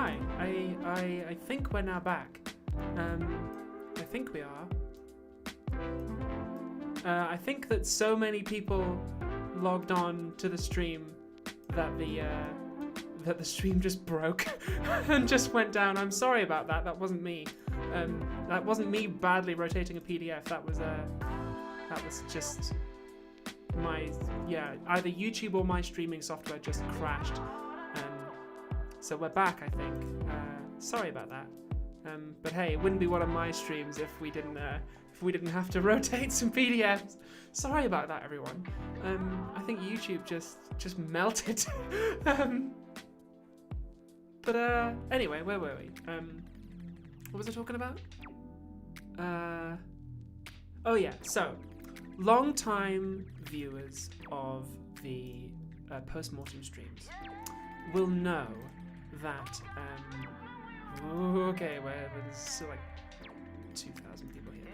hi. I think we're now back. I think we are. I think that so many people logged on to the stream that the stream just broke and just went down. I'm sorry about that. That wasn't me. That wasn't me badly rotating a PDF. That was just my either YouTube or my streaming software just crashed. So we're back, I think. Sorry about that. But hey, it wouldn't be one of my streams if we didn't have to rotate some PDFs. Sorry about that, everyone. I think YouTube just melted. But anyway, where were we? What was I talking about? Oh yeah, so long-time viewers of the post-mortem streams will know that okay, there's still like 2,000 people here now.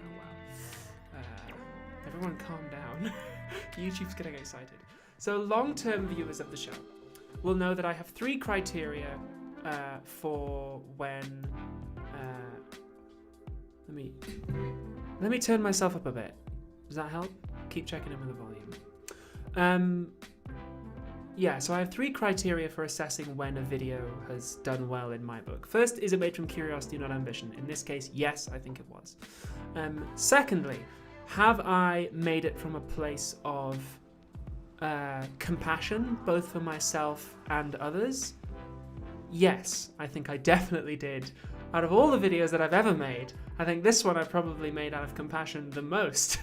Wow. Everyone calm down. YouTube's getting excited. So long-term viewers of the show will know that I have 3 criteria for when let me turn myself up a bit. Does that help? Keep checking in with the volume. Yeah, so I have 3 criteria for assessing when a video has done well in my book. First, is it made from curiosity, not ambition? In this case, yes, I think it was. Secondly, have I made it from a place of compassion, both for myself and others? Yes, I think I definitely did. Out of all the videos that I've ever made, I think this one I probably made out of compassion the most.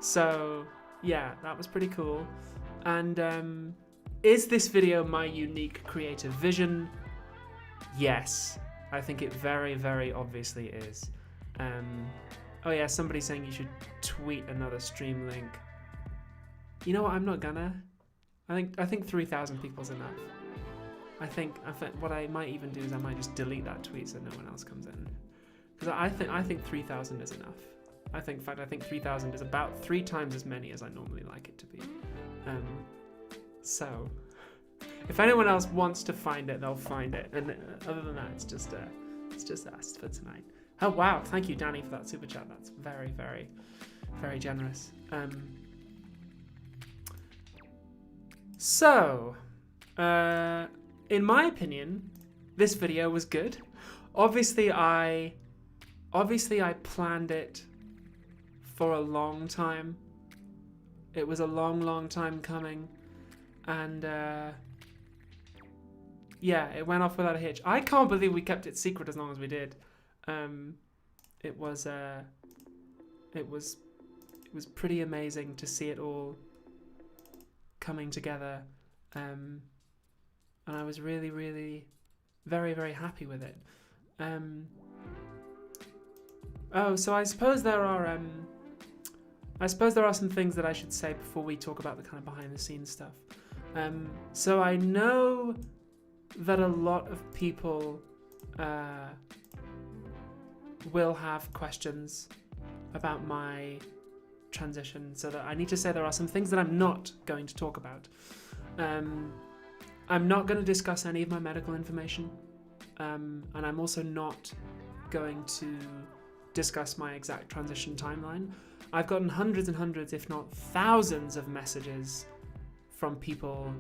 So yeah, that was pretty cool. And is this video my unique creative vision? Yes, I think it very, very obviously is. Oh yeah, somebody's saying you should tweet another stream link. You know what? I'm not gonna. I think 3,000 people's enough. I think what I might even do is I might just delete that tweet so no one else comes in. Because I think 3,000 is enough. I think 3,000 is about 3 times as many as I normally like it to be. So if anyone else wants to find it, they'll find it. And other than that, it's just us for tonight. Oh wow! Thank you, Danny, for that super chat. That's very, very, very generous. So, in my opinion, this video was good. Obviously, I planned it for a long time. It was a long, long time coming, and yeah, it went off without a hitch. I can't believe we kept it secret as long as we did. It was pretty amazing to see it all coming together, and I was really, really, very, very happy with it. Oh, so I suppose there are some things that I should say before we talk about the kind of behind the scenes stuff. So I know that a lot of people will have questions about my transition, so that I need to say there are some things that I'm not going to talk about. I'm not going to discuss any of my medical information, and I'm also not going to discuss my exact transition timeline. I've gotten hundreds and hundreds, if not thousands, of messages from people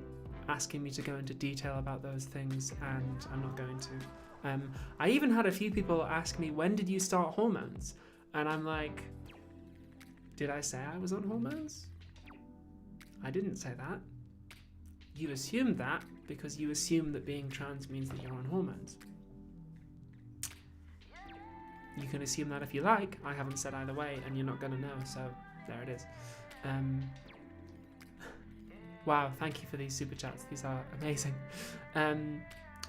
asking me to go into detail about those things, and I'm not going to. I even had a few people ask me, when did you start hormones? And I'm like, did I say I was on hormones? I didn't say that. You assumed that because you assume that being trans means that you're on hormones. You can assume that if you like. I haven't said either way, and you're not going to know, so there it is. Wow, thank you for these super chats. These are amazing.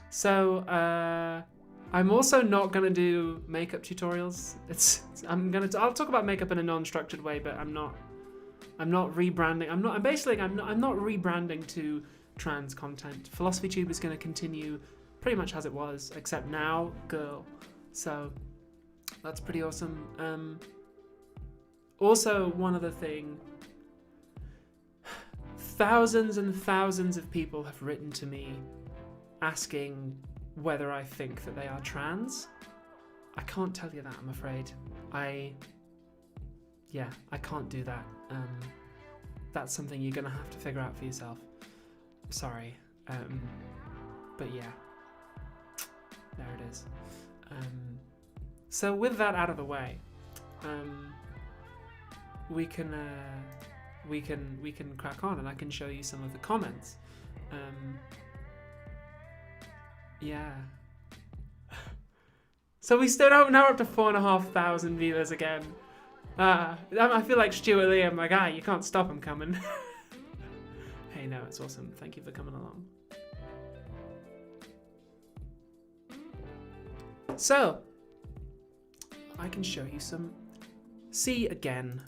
So I'm also not going to do makeup tutorials. I'll talk about makeup in a non-structured way, but I'm not rebranding. I'm not rebranding to trans content. Philosophy Tube is going to continue pretty much as it was, except now girl. So that's pretty awesome. Also, one other thing. Thousands and thousands of people have written to me asking whether I think that they are trans. I can't tell you that, I'm afraid. I can't do that. That's something you're gonna have to figure out for yourself. Sorry. But yeah, there it is. So with that out of the way, we can crack on, and I can show you some of the comments. Yeah. So we still now we're up to 4,500 viewers again. I feel like Stuart Lee. I'm like, you can't stop him coming. Hey, no, it's awesome. Thank you for coming along. So, I can show you some. See again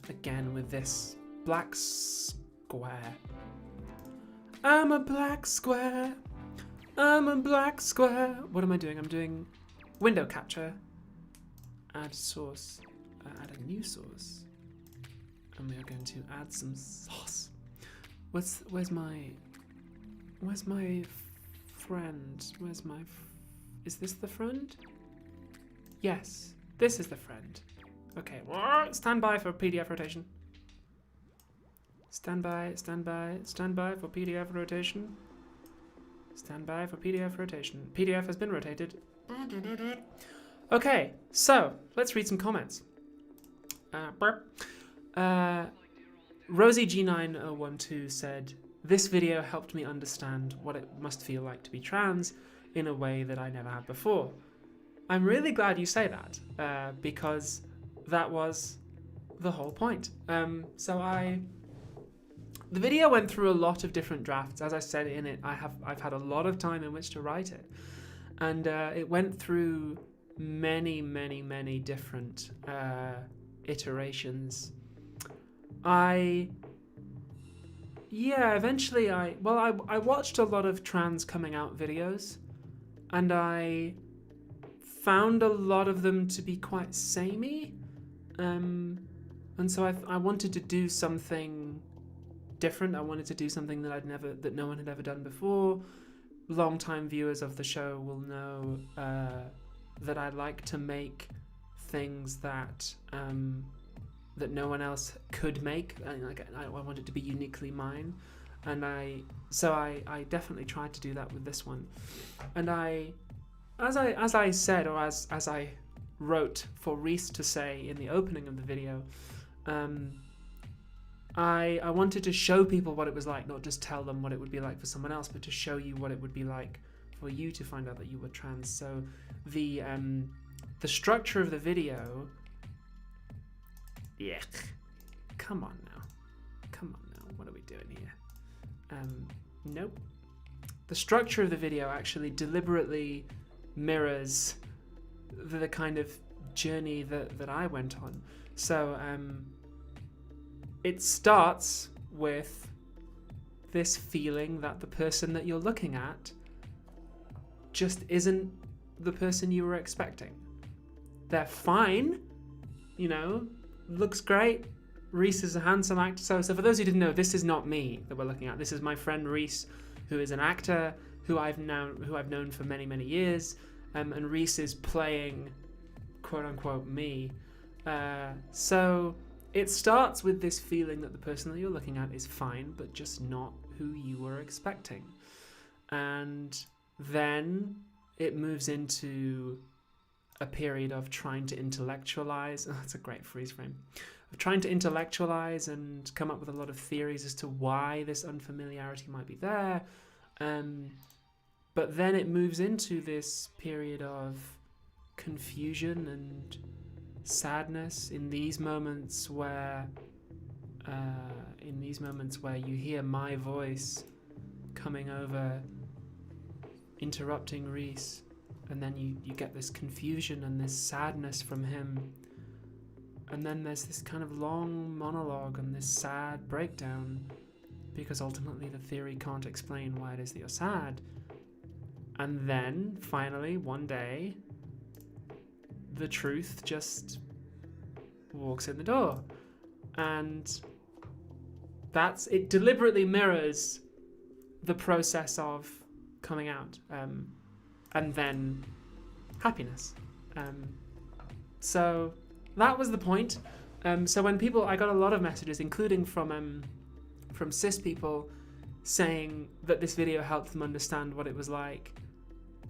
with this black square. I'm a black square. I'm a black square. What am I doing? I'm doing window capture. Add source. Add a new source. And we are going to add some sauce. Where's my friend? Is this the friend? Yes, this is the friend. Okay, stand by for PDF rotation. Stand by for PDF rotation. Stand by for PDF rotation. PDF has been rotated. Okay, so let's read some comments. Rosie G9012 said, "This video helped me understand what it must feel like to be trans in a way that I never had before." I'm really glad you say that, because that was the whole point. The video went through a lot of different drafts. As I said in it, I've had a lot of time in which to write it, and it went through many different iterations. Eventually I watched a lot of trans coming out videos, and I found a lot of them to be quite samey, and so I wanted to do something different. I wanted to do something that no one had ever done before. Long-time viewers of the show will know that I like to make things that no one else could make. I want it to be uniquely mine, and I definitely tried to do that with this one. And as I said, or as I wrote for Reese to say in the opening of the video, I wanted to show people what it was like, not just tell them what it would be like for someone else, but to show you what it would be like for you to find out that you were trans. So the structure of the video. Yeah, come on now. What are we doing here? Nope. The structure of the video actually deliberately mirrors the kind of journey that I went on. So it starts with this feeling that the person that you're looking at just isn't the person you were expecting. They're fine, looks great. Reese is a handsome actor. So for those who didn't know, this is not me that we're looking at. This is my friend Reese, who is an actor who I've known for many years. And Reese is playing, quote unquote, me. So it starts with this feeling that the person that you're looking at is fine, but just not who you were expecting. And then it moves into a period of trying to intellectualize. Oh, that's a great freeze frame. Of trying to intellectualize and come up with a lot of theories as to why this unfamiliarity might be there. But then it moves into this period of confusion and sadness in these moments where you hear my voice coming over, interrupting Reese, and then you get this confusion and this sadness from him, and then there's this kind of long monologue and this sad breakdown, because ultimately the theory can't explain why it is that you're sad. And then finally one day the truth just walks in the door, and it deliberately mirrors the process of coming out, and then happiness. So that was the point. So when I got a lot of messages, including from cis people, saying that this video helped them understand what it was like,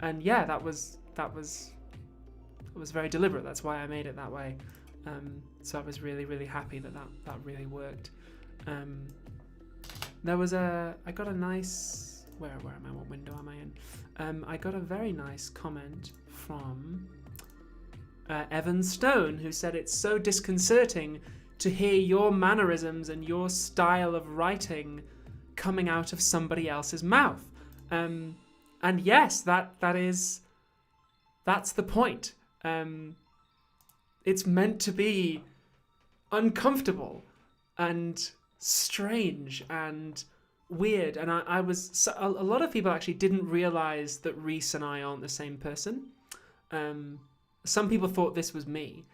and yeah, that was very deliberate. That's why I made it that way. So I was really, really happy that really worked. I got a nice, where am I? What window am I in? I got a very nice comment from Evan Stone, who said it's so disconcerting to hear your mannerisms and your style of writing coming out of somebody else's mouth. And yes, that's the point. It's meant to be uncomfortable and strange and weird. And a lot of people actually didn't realize that Reese and I aren't the same person. Some people thought this was me,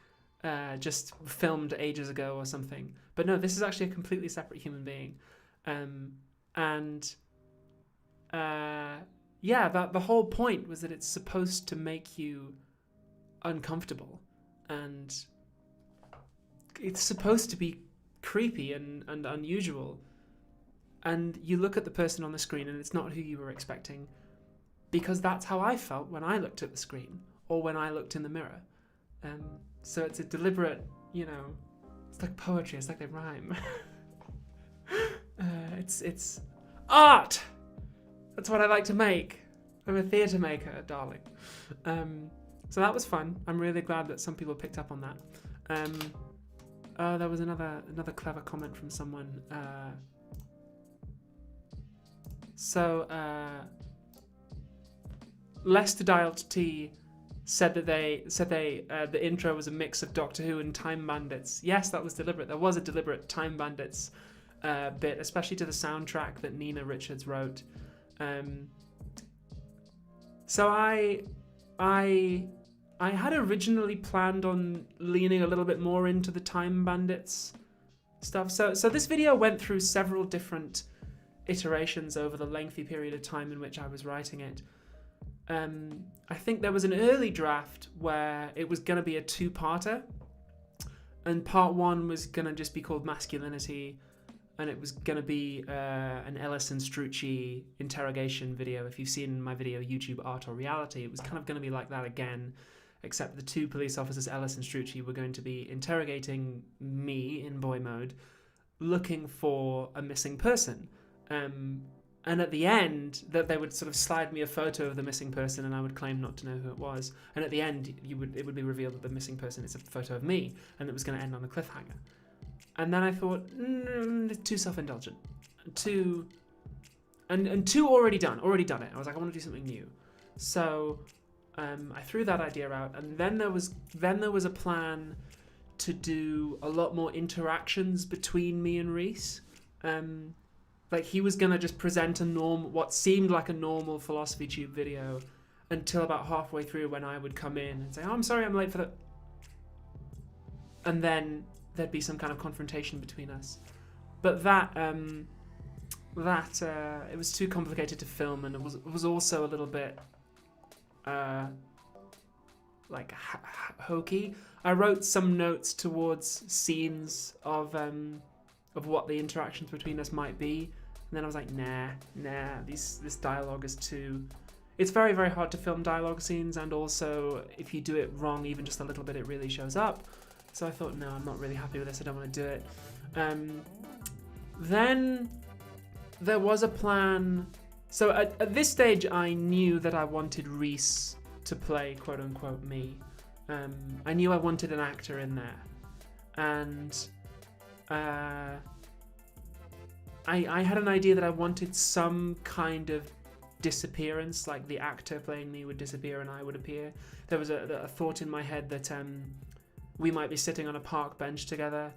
just filmed ages ago or something. But no, this is actually a completely separate human being. The whole point was that it's supposed to make you uncomfortable, and it's supposed to be creepy and unusual. And you look at the person on the screen and it's not who you were expecting, because that's how I felt when I looked at the screen or when I looked in the mirror. So it's a deliberate, it's like poetry, it's like they rhyme. It's art! That's what I like to make. I'm a theatre maker, darling. So that was fun. I'm really glad that some people picked up on that. There was another clever comment from someone. Lester Dialed T said that the intro was a mix of Doctor Who and Time Bandits. Yes, that was deliberate. There was a deliberate Time Bandits bit, especially to the soundtrack that Nina Richards wrote. So I had originally planned on leaning a little bit more into the Time Bandits stuff. So this video went through several different iterations over the lengthy period of time in which I was writing it. I think there was an early draft where it was going to be a two-parter, and part one was going to just be called Masculinity, and it was going to be an Ellis and Strucci interrogation video. If you've seen my video, YouTube Art or Reality, it was kind of going to be like that again, except the two police officers, Ellis and Strucci, were going to be interrogating me in boy mode, looking for a missing person. And at the end, that they would sort of slide me a photo of the missing person, and I would claim not to know who it was. And at the end, it would be revealed that the missing person is a photo of me, and it was going to end on a cliffhanger. And then I thought, too self-indulgent, and too already done it. I was like, I want to do something new. So I threw that idea out, and then there was a plan to do a lot more interactions between me and Reese. Like, he was going to just present what seemed like a normal Philosophy Tube video until about halfway through, when I would come in and say, oh, I'm sorry, I'm late for the... And then there'd be some kind of confrontation between us. But it was too complicated to film, and it was also a little bit hokey. I wrote some notes towards scenes of what the interactions between us might be, and then I was like, nah, this dialogue is too... It's very, very hard to film dialogue scenes, and also if you do it wrong even just a little bit, it really shows up. So I thought, no, I'm not really happy with this, I don't want to do it. Then there was a plan. So at this stage, I knew that I wanted Reese to play, quote unquote, me. I knew I wanted an actor in there, and I had an idea that I wanted some kind of disappearance, like the actor playing me would disappear and I would appear. There was a thought in my head that we might be sitting on a park bench together,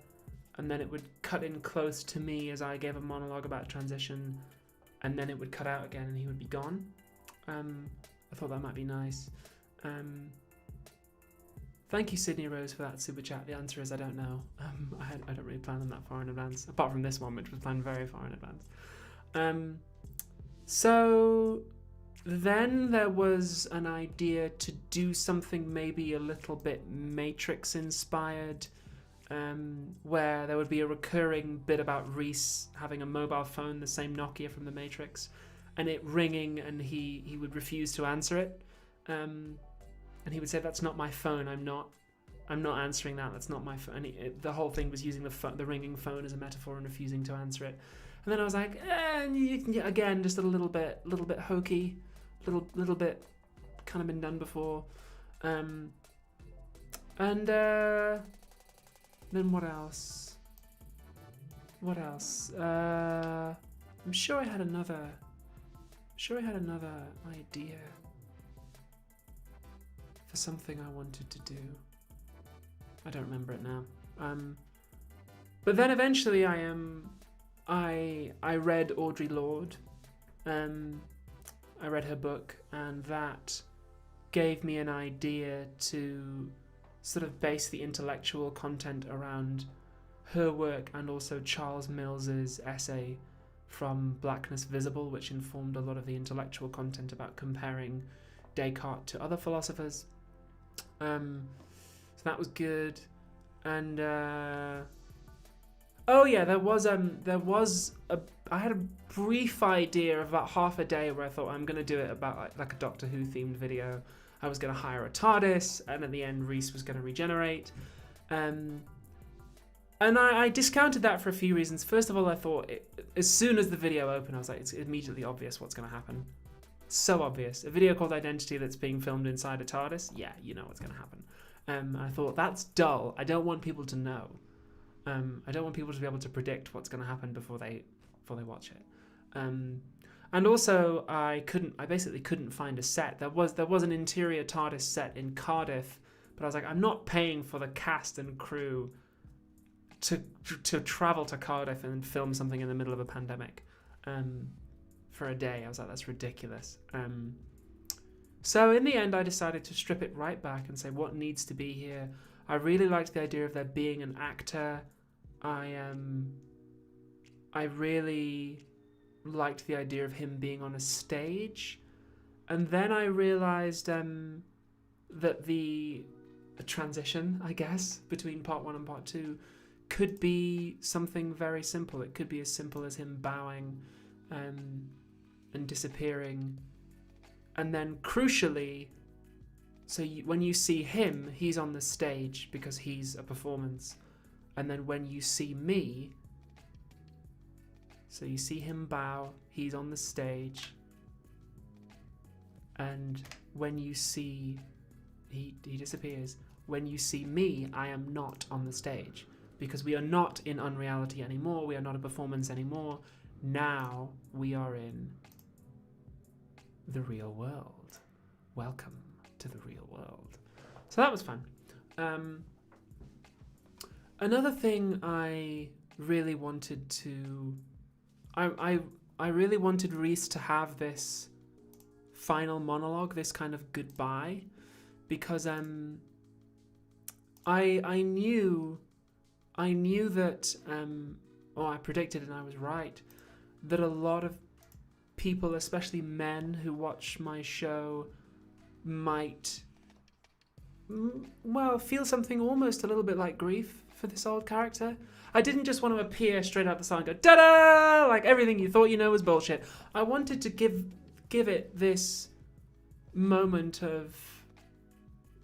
and then it would cut in close to me as I gave a monologue about transition, and then it would cut out again and he would be gone. I thought that might be nice. Thank you, Sydney Rose, for that super chat. The answer is I don't know. I don't really plan them that far in advance, apart from this one, which was planned very far in advance. So then there was an idea to do something maybe a little bit Matrix inspired, where there would be a recurring bit about Reese having a mobile phone, the same Nokia from the Matrix, and it ringing, and he would refuse to answer it, and he would say, "That's not my phone. I'm not answering that. That's not my phone." And the whole thing was using the ringing phone as a metaphor and refusing to answer it. And then I was like, again, just a little bit hokey, little bit kind of been done before. And then what else? I'm sure I had another idea for something I wanted to do. I don't remember it now. But then eventually I read Audre Lorde. I read her book, and that gave me an idea to sort of base the intellectual content around her work, and also Charles Mills's essay From Blackness Visible, which informed a lot of the intellectual content about comparing Descartes to other philosophers. So that was good. And I had a brief idea of about half a day where I thought, I'm going to do it about like a Doctor Who themed video. I was going to hire a TARDIS, and at the end Reese was going to regenerate. And I discounted that for a few reasons. First of all, I thought as soon as the video opened, I was like, it's immediately obvious what's going to happen. So obvious. A video called Identity that's being filmed inside a TARDIS, yeah, you know what's going to happen. I thought, that's dull. I don't want people to know. I don't want people to be able to predict what's going to happen before they watch it. And also, I basically couldn't find a set. There was an interior TARDIS set in Cardiff, but I was like, I'm not paying for the cast and crew to travel to Cardiff and film something in the middle of a pandemic for a day. I was like, that's ridiculous. So in the end, I decided to strip it right back and say, what needs to be here? I really liked the idea of there being an actor. I really liked the idea of him being on a stage. And then I realized that the transition, I guess, between part 1 and part 2 could be something very simple. It could be as simple as him bowing and disappearing. And then crucially, when you see him, he's on the stage because he's a performance. And then when you see me, so you see him bow, he's on the stage. And when you see, he disappears. When you see me, I am not on the stage. Because we are not in unreality anymore. We are not a performance anymore. Now we are in the real world. Welcome to the real world. So that was fun. Another thing I really wanted to... I really wanted Reese to have this final monologue, this kind of goodbye, because I knew that, I predicted, and I was right, that a lot of people, especially men who watch my show, might, feel something almost a little bit like grief for this old character. I didn't just want to appear straight out the side and go, ta-da! Like everything you thought you know was bullshit. I wanted to give it this moment of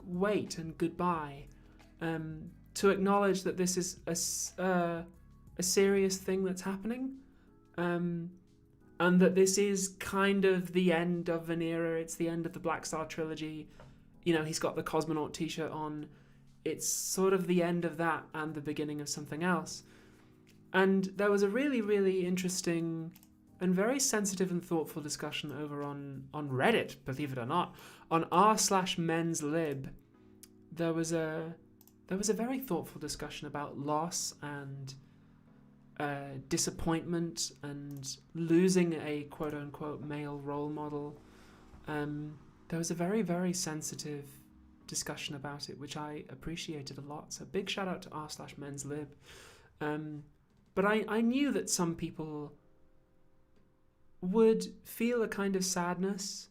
wait and goodbye, to acknowledge that this is a serious thing that's happening, and that this is kind of the end of an era. It's the end of the Black Star trilogy. You know, he's got the cosmonaut t-shirt on. It's sort of the end of that and the beginning of something else. And there was a really, really interesting and very sensitive and thoughtful discussion over on Reddit, believe it or not, on r/menslib. There was a very thoughtful discussion about loss and disappointment and losing a quote-unquote male role model. There was a very, very sensitive discussion about it, which I appreciated a lot. So big shout out to r/menslib. But I knew that some people would feel a kind of sadness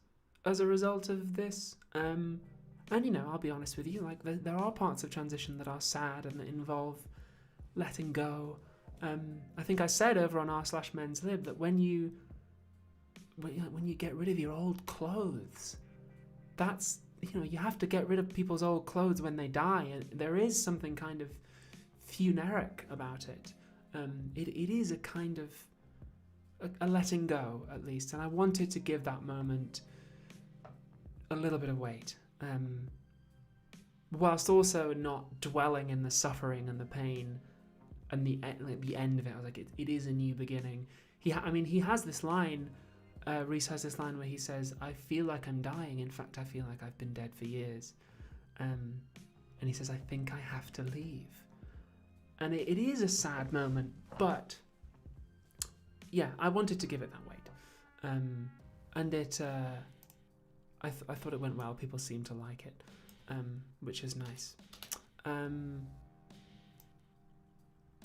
as a result of this. And I'll be honest with you, like there are parts of transition that are sad and that involve letting go. I think I said over on r/men's lib that when you get rid of your old clothes, that's, you have to get rid of people's old clothes when they die, and there is something kind of funeraric about it. It is a kind of a letting go, at least, and I wanted to give that moment a little bit of weight, whilst also not dwelling in the suffering and the pain and the end of it. I was like, it is a new beginning. He has this line. Reese has this line where he says, "I feel like I'm dying. In fact, I feel like I've been dead for years." And he says, "I think I have to leave." And it is a sad moment, but yeah, I wanted to give it that weight. And it, I thought it went well. People seemed to like it, which is nice.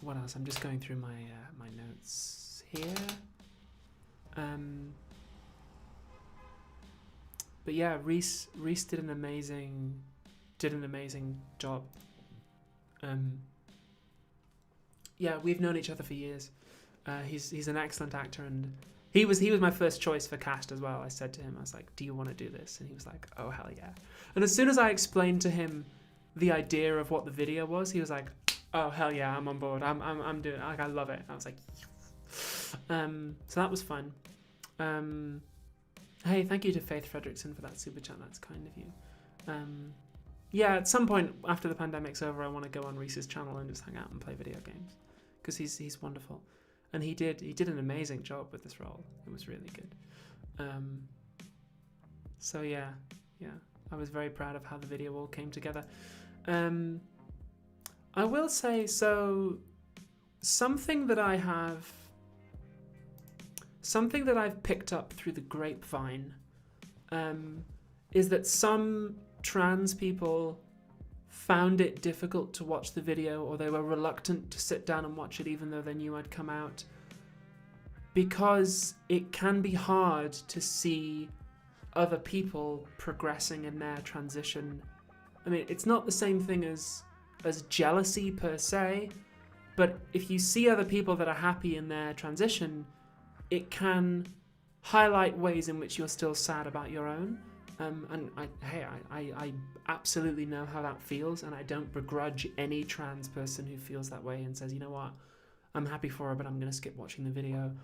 What else? I'm just going through my my notes here. But yeah, Reese did an amazing job. Yeah, we've known each other for years. He's an excellent actor, and he was my first choice for cast as well. I said to him, I was like, "Do you want to do this?" And he was like, "Oh, hell yeah!" And as soon as I explained to him the idea of what the video was, he was like, "Oh, hell yeah, I'm on board. I'm doing it. Like, I love it." I was like, so that was fun. Hey, thank you to Faith Fredrickson for that super chat. That's kind of you. Yeah, at some point after the pandemic's over, I want to go on Reese's channel and just hang out and play video games, because he's wonderful, and he did an amazing job with this role. It was really good. So yeah, I was very proud of how the video all came together. I will say, so something that I've picked up through the grapevine is that some trans people found it difficult to watch the video, or they were reluctant to sit down and watch it even though they knew I'd come out, because it can be hard to see other people progressing in their transition. I mean, it's not the same thing as jealousy per se, but if you see other people that are happy in their transition, it can highlight ways in which you're still sad about your own. And I absolutely know how that feels, and I don't begrudge any trans person who feels that way and says, "You know what, I'm happy for her, but I'm going to skip watching the video."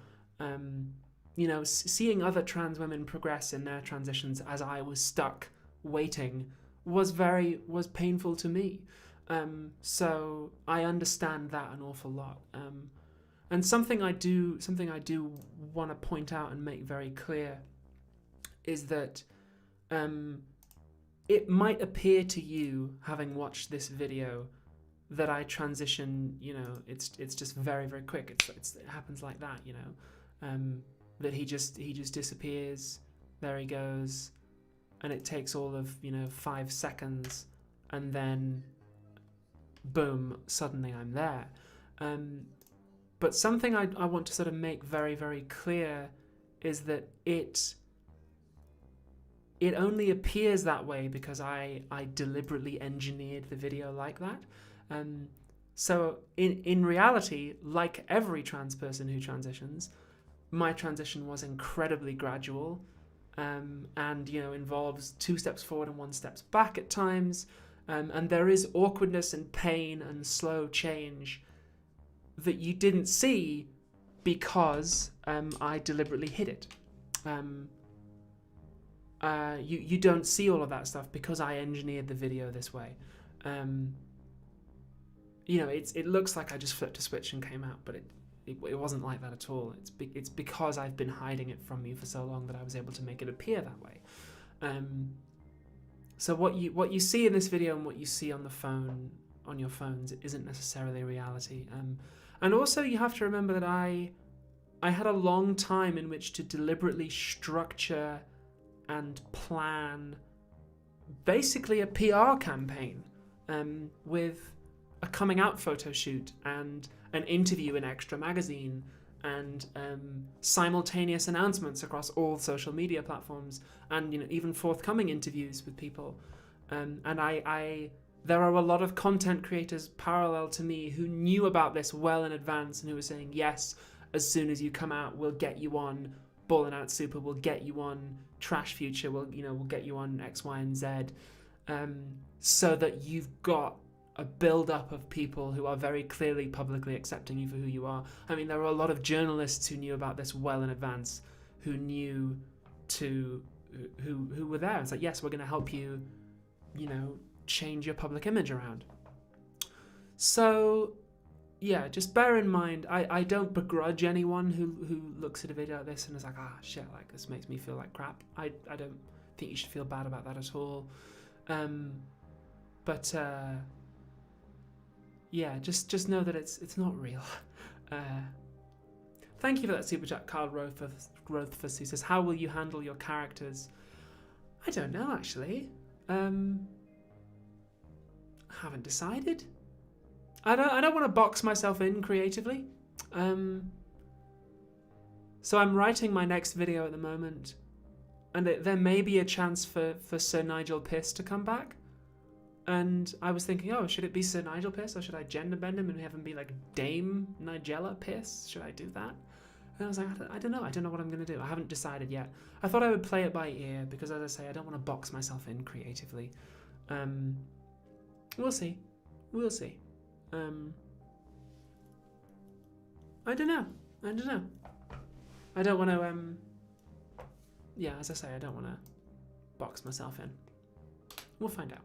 Seeing other trans women progress in their transitions as I was stuck waiting was painful to me. So I understand that an awful lot. And something I do want to point out and make very clear is that it might appear to you, having watched this video, that I transition, it's just very, very quick. It happens like that, that he just disappears, there he goes, and it takes all of 5 seconds, and then boom, suddenly I'm there. But something I want to sort of make very, very clear is that it only appears that way because I deliberately engineered the video like that. So in reality, like every trans person who transitions, my transition was incredibly gradual, and involves 2 steps forward and 1 step back at times, and there is awkwardness and pain and slow change that you didn't see because I deliberately hid it. You don't see all of that stuff because I engineered the video this way. It looks like I just flipped a switch and came out, but it wasn't like that at all. It's because I've been hiding it from you for so long that I was able to make it appear that way. So what you see in this video and what you see on your phones isn't necessarily reality. And also you have to remember that I had a long time in which to deliberately structure and plan basically a PR campaign, with a coming out photo shoot and an interview in Extra magazine and simultaneous announcements across all social media platforms, and even forthcoming interviews with people. And there are a lot of content creators parallel to me who knew about this well in advance and who were saying, yes, as soon as you come out, we'll get you on Ballin' Out Super, we'll get you on Trash Future, we'll get you on X, Y, and Z, so that you've got a build-up of people who are very clearly publicly accepting you for who you are. I mean, there were a lot of journalists who knew about this well in advance, who were there. It's like, yes, we're going to help you, change your public image around. So, yeah, just bear in mind, I don't begrudge anyone who looks at a video like this and is like, shit, like, this makes me feel like crap. I don't think you should feel bad about that at all. Yeah, just know that it's not real. Thank you for that super chat, Carl Rothfuss, who says, how will you handle your characters? I don't know, actually. Haven't decided. I don't want to box myself in creatively. So I'm writing my next video at the moment, and there may be a chance for Sir Nigel Piss to come back. And I was thinking, should it be Sir Nigel Piss, or should I gender bend him and have him be like Dame Nigella Piss? Should I do that? And I was like, I don't know. I don't know what I'm going to do. I haven't decided yet. I thought I would play it by ear because, as I say, I don't want to box myself in creatively. We'll see. I don't know. I don't want to, as I say, I don't want to box myself in. We'll find out.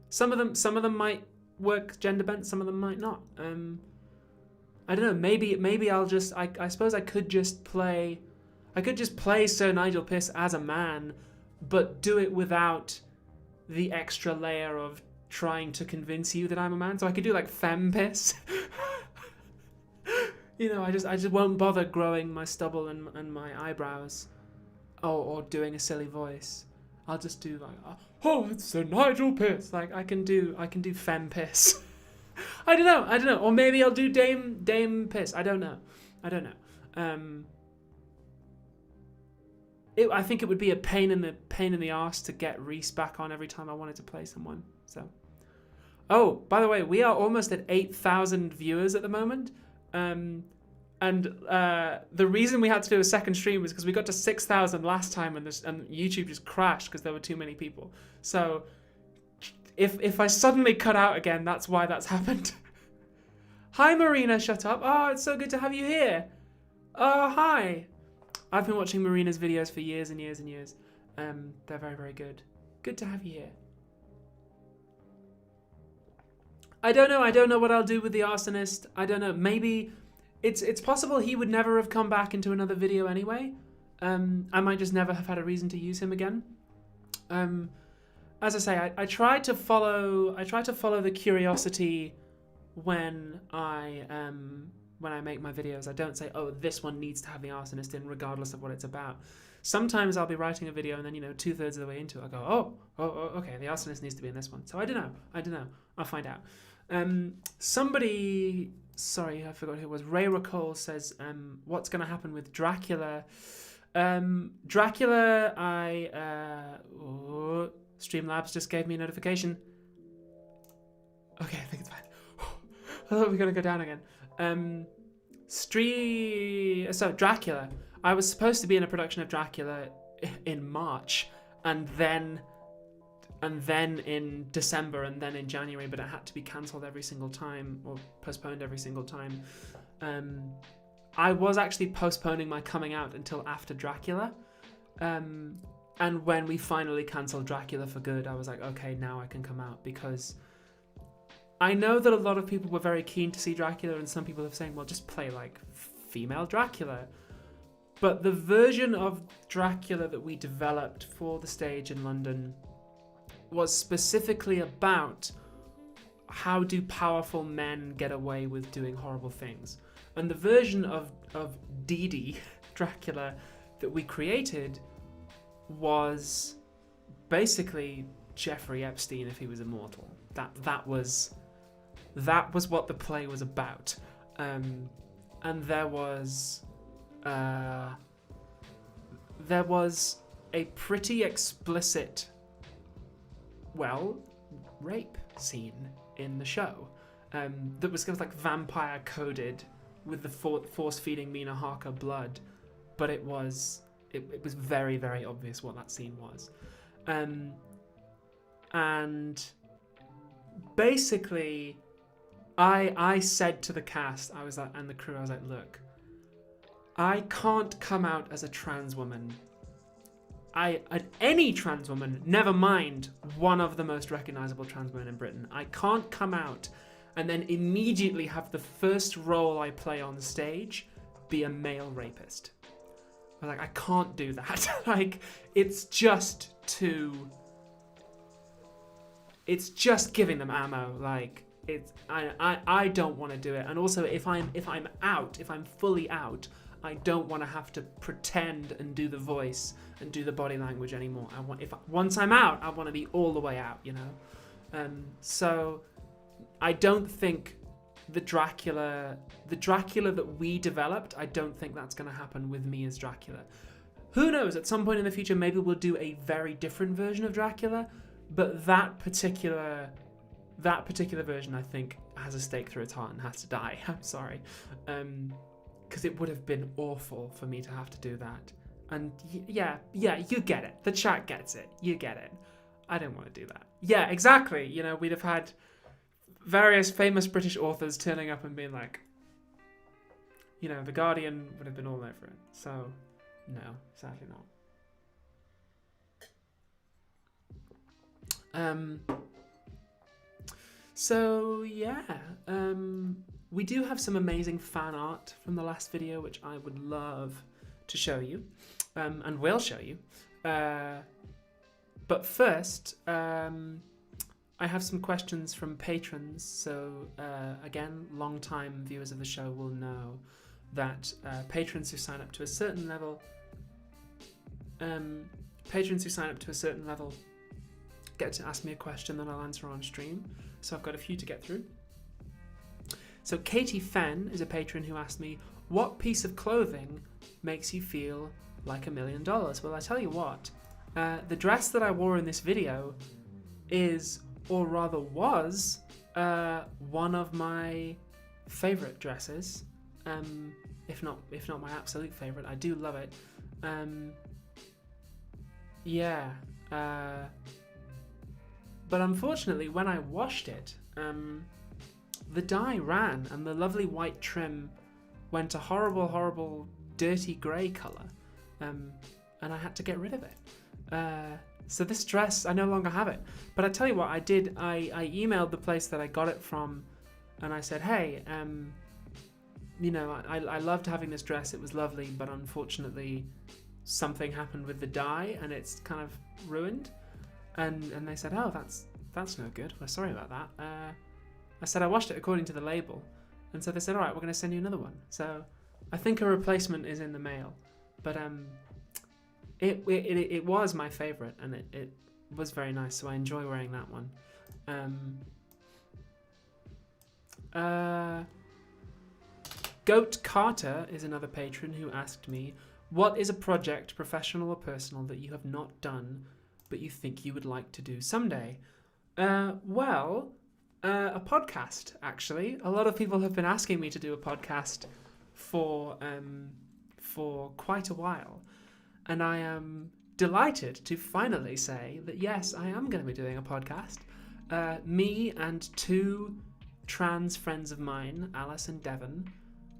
Some of them might work gender bent, some of them might not. I don't know, maybe I'll just, I suppose I could just play Sir Nigel Piss as a man, but do it without the extra layer of trying to convince you that I'm a man. So I could do like femme piss. I just won't bother growing my stubble and my eyebrows, or doing a silly voice. I'll just do like, it's Sir Nigel Piss. Like I can do femme piss. I don't know. Or maybe I'll do Dame Piss. I don't know. I think it would be a pain in the arse to get Reese back on every time I wanted to play someone. So, by the way, we are almost at 8,000 viewers at the moment. And the reason we had to do a second stream was because we got to 6,000 last time, and YouTube just crashed because there were too many people. So if I suddenly cut out again, that's why that's happened. Hi, Marina, shut up. Oh, it's so good to have you here. Oh, hi. I've been watching Marina's videos for years and years and years. They're very, very good. Good to have you here. I don't know what I'll do with the arsonist. I don't know. Maybe it's possible he would never have come back into another video anyway. I might just never have had a reason to use him again. As I say, I try to follow the curiosity when I make my videos. I don't say, this one needs to have the arsonist in regardless of what it's about. Sometimes I'll be writing a video and then 2/3 of the way into it I go, okay, the arsonist needs to be in this one. So I don't know. I'll find out. Somebody, sorry, I forgot who it was. Ray Racole says, what's going to happen with Dracula? Dracula, Streamlabs just gave me a notification. Okay, I think it's fine. I thought we were going to go down again. So Dracula. I was supposed to be in a production of Dracula in March, and then in December, and then in January, but it had to be cancelled every single time, or postponed every single time. I was actually postponing my coming out until after Dracula. And when we finally cancelled Dracula for good, I was like, okay, now I can come out, because I know that a lot of people were very keen to see Dracula, and some people have saying, well, just play like female Dracula. But the version of Dracula that we developed for the stage in London was specifically about how do powerful men get away with doing horrible things. And the version of Dee Dee, Dracula, that we created was basically Jeffrey Epstein if he was immortal. That was what the play was about. and there was a pretty explicit, rape scene in the show that was kind of like vampire coded with the force feeding Mina Harker blood, but it was very, very obvious what that scene was. And basically, I said to the cast, I was like, and the crew, I was like, look, I can't come out as a trans woman. Any trans woman, never mind one of the most recognizable trans women in Britain. I can't come out and then immediately have the first role I play on stage be a male rapist. I was like, I can't do that. Like, it's just giving them ammo. Like, I don't want to do it. And also, if I'm fully out, I don't want to have to pretend and do the voice and do the body language anymore. Once I'm out, I want to be all the way out, you know. So I don't think the Dracula that we developed, I don't think that's going to happen with me as Dracula. Who knows? At some point in the future, maybe we'll do a very different version of Dracula. But that particular version, I think, has a stake through its heart and has to die. I'm sorry. Because it would have been awful for me to have to do that. And yeah, you get it. The chat gets it. You get it. I didn't want to do that. Yeah, exactly. You know, we'd have had various famous British authors turning up and being like, you know, The Guardian would have been all over it. So, no, sadly not. So yeah, we do have some amazing fan art from the last video, which I would love to show you, and will show you. But first, I have some questions from patrons. So again, long-time viewers of the show will know that patrons who sign up to a certain level, get to ask me a question that I'll answer on stream. So I've got a few to get through. So Katie Fenn is a patron who asked me, what piece of clothing makes you feel like $1 million? Well, I tell you what, the dress that I wore in this video is, or rather was, one of my favorite dresses. If not my absolute favorite. I do love it. But unfortunately, when I washed it, the dye ran and the lovely white trim went a horrible, horrible, dirty grey colour. And I had to get rid of it. So this dress, I no longer have it. But I tell you what, I did. I emailed the place that I got it from, and I said, hey, you know, I loved having this dress. It was lovely, but unfortunately, something happened with the dye, and it's kind of ruined. And they said, oh, that's no good. Well, sorry about that. I said I washed it according to the label. And so they said, all right, we're going to send you another one. So I think a replacement is in the mail. But it was my favourite, and it was very nice. So I enjoy wearing that one. Goat Carter is another patron who asked me, what is a project, professional or personal, that you have not done but you think you would like to do someday? A podcast, actually. A lot of people have been asking me to do a podcast for quite a while. And I am delighted to finally say that, yes, I am going to be doing a podcast. Me and two trans friends of mine, Alice and Devon,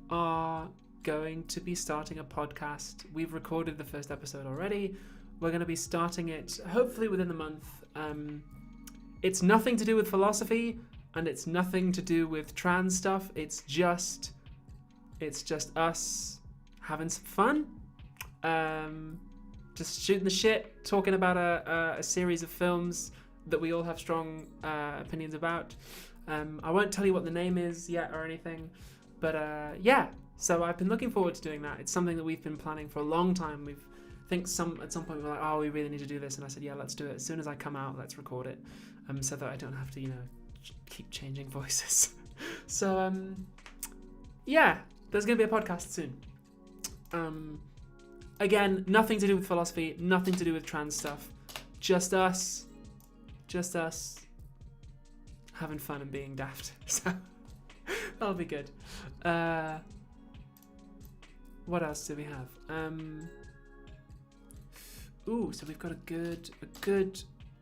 are going to be starting a podcast. We've recorded the first episode already. We're going to be starting it hopefully within the month. It's nothing to do with philosophy, and it's nothing to do with trans stuff. It's just us having some fun. Just shooting the shit, talking about a series of films that we all have strong opinions about. I won't tell you what the name is yet or anything, but yeah. So I've been looking forward to doing that. It's something that we've been planning for a long time. At some point we were like, oh, we really need to do this, and I said, yeah, let's do it. As soon as I come out, let's record it, so that I don't have to, keep changing voices. So yeah, There's going to be a podcast soon. Again, nothing to do with philosophy, nothing to do with trans stuff. Just us having fun and being daft. So that'll be good. What else do we have? So we've got a good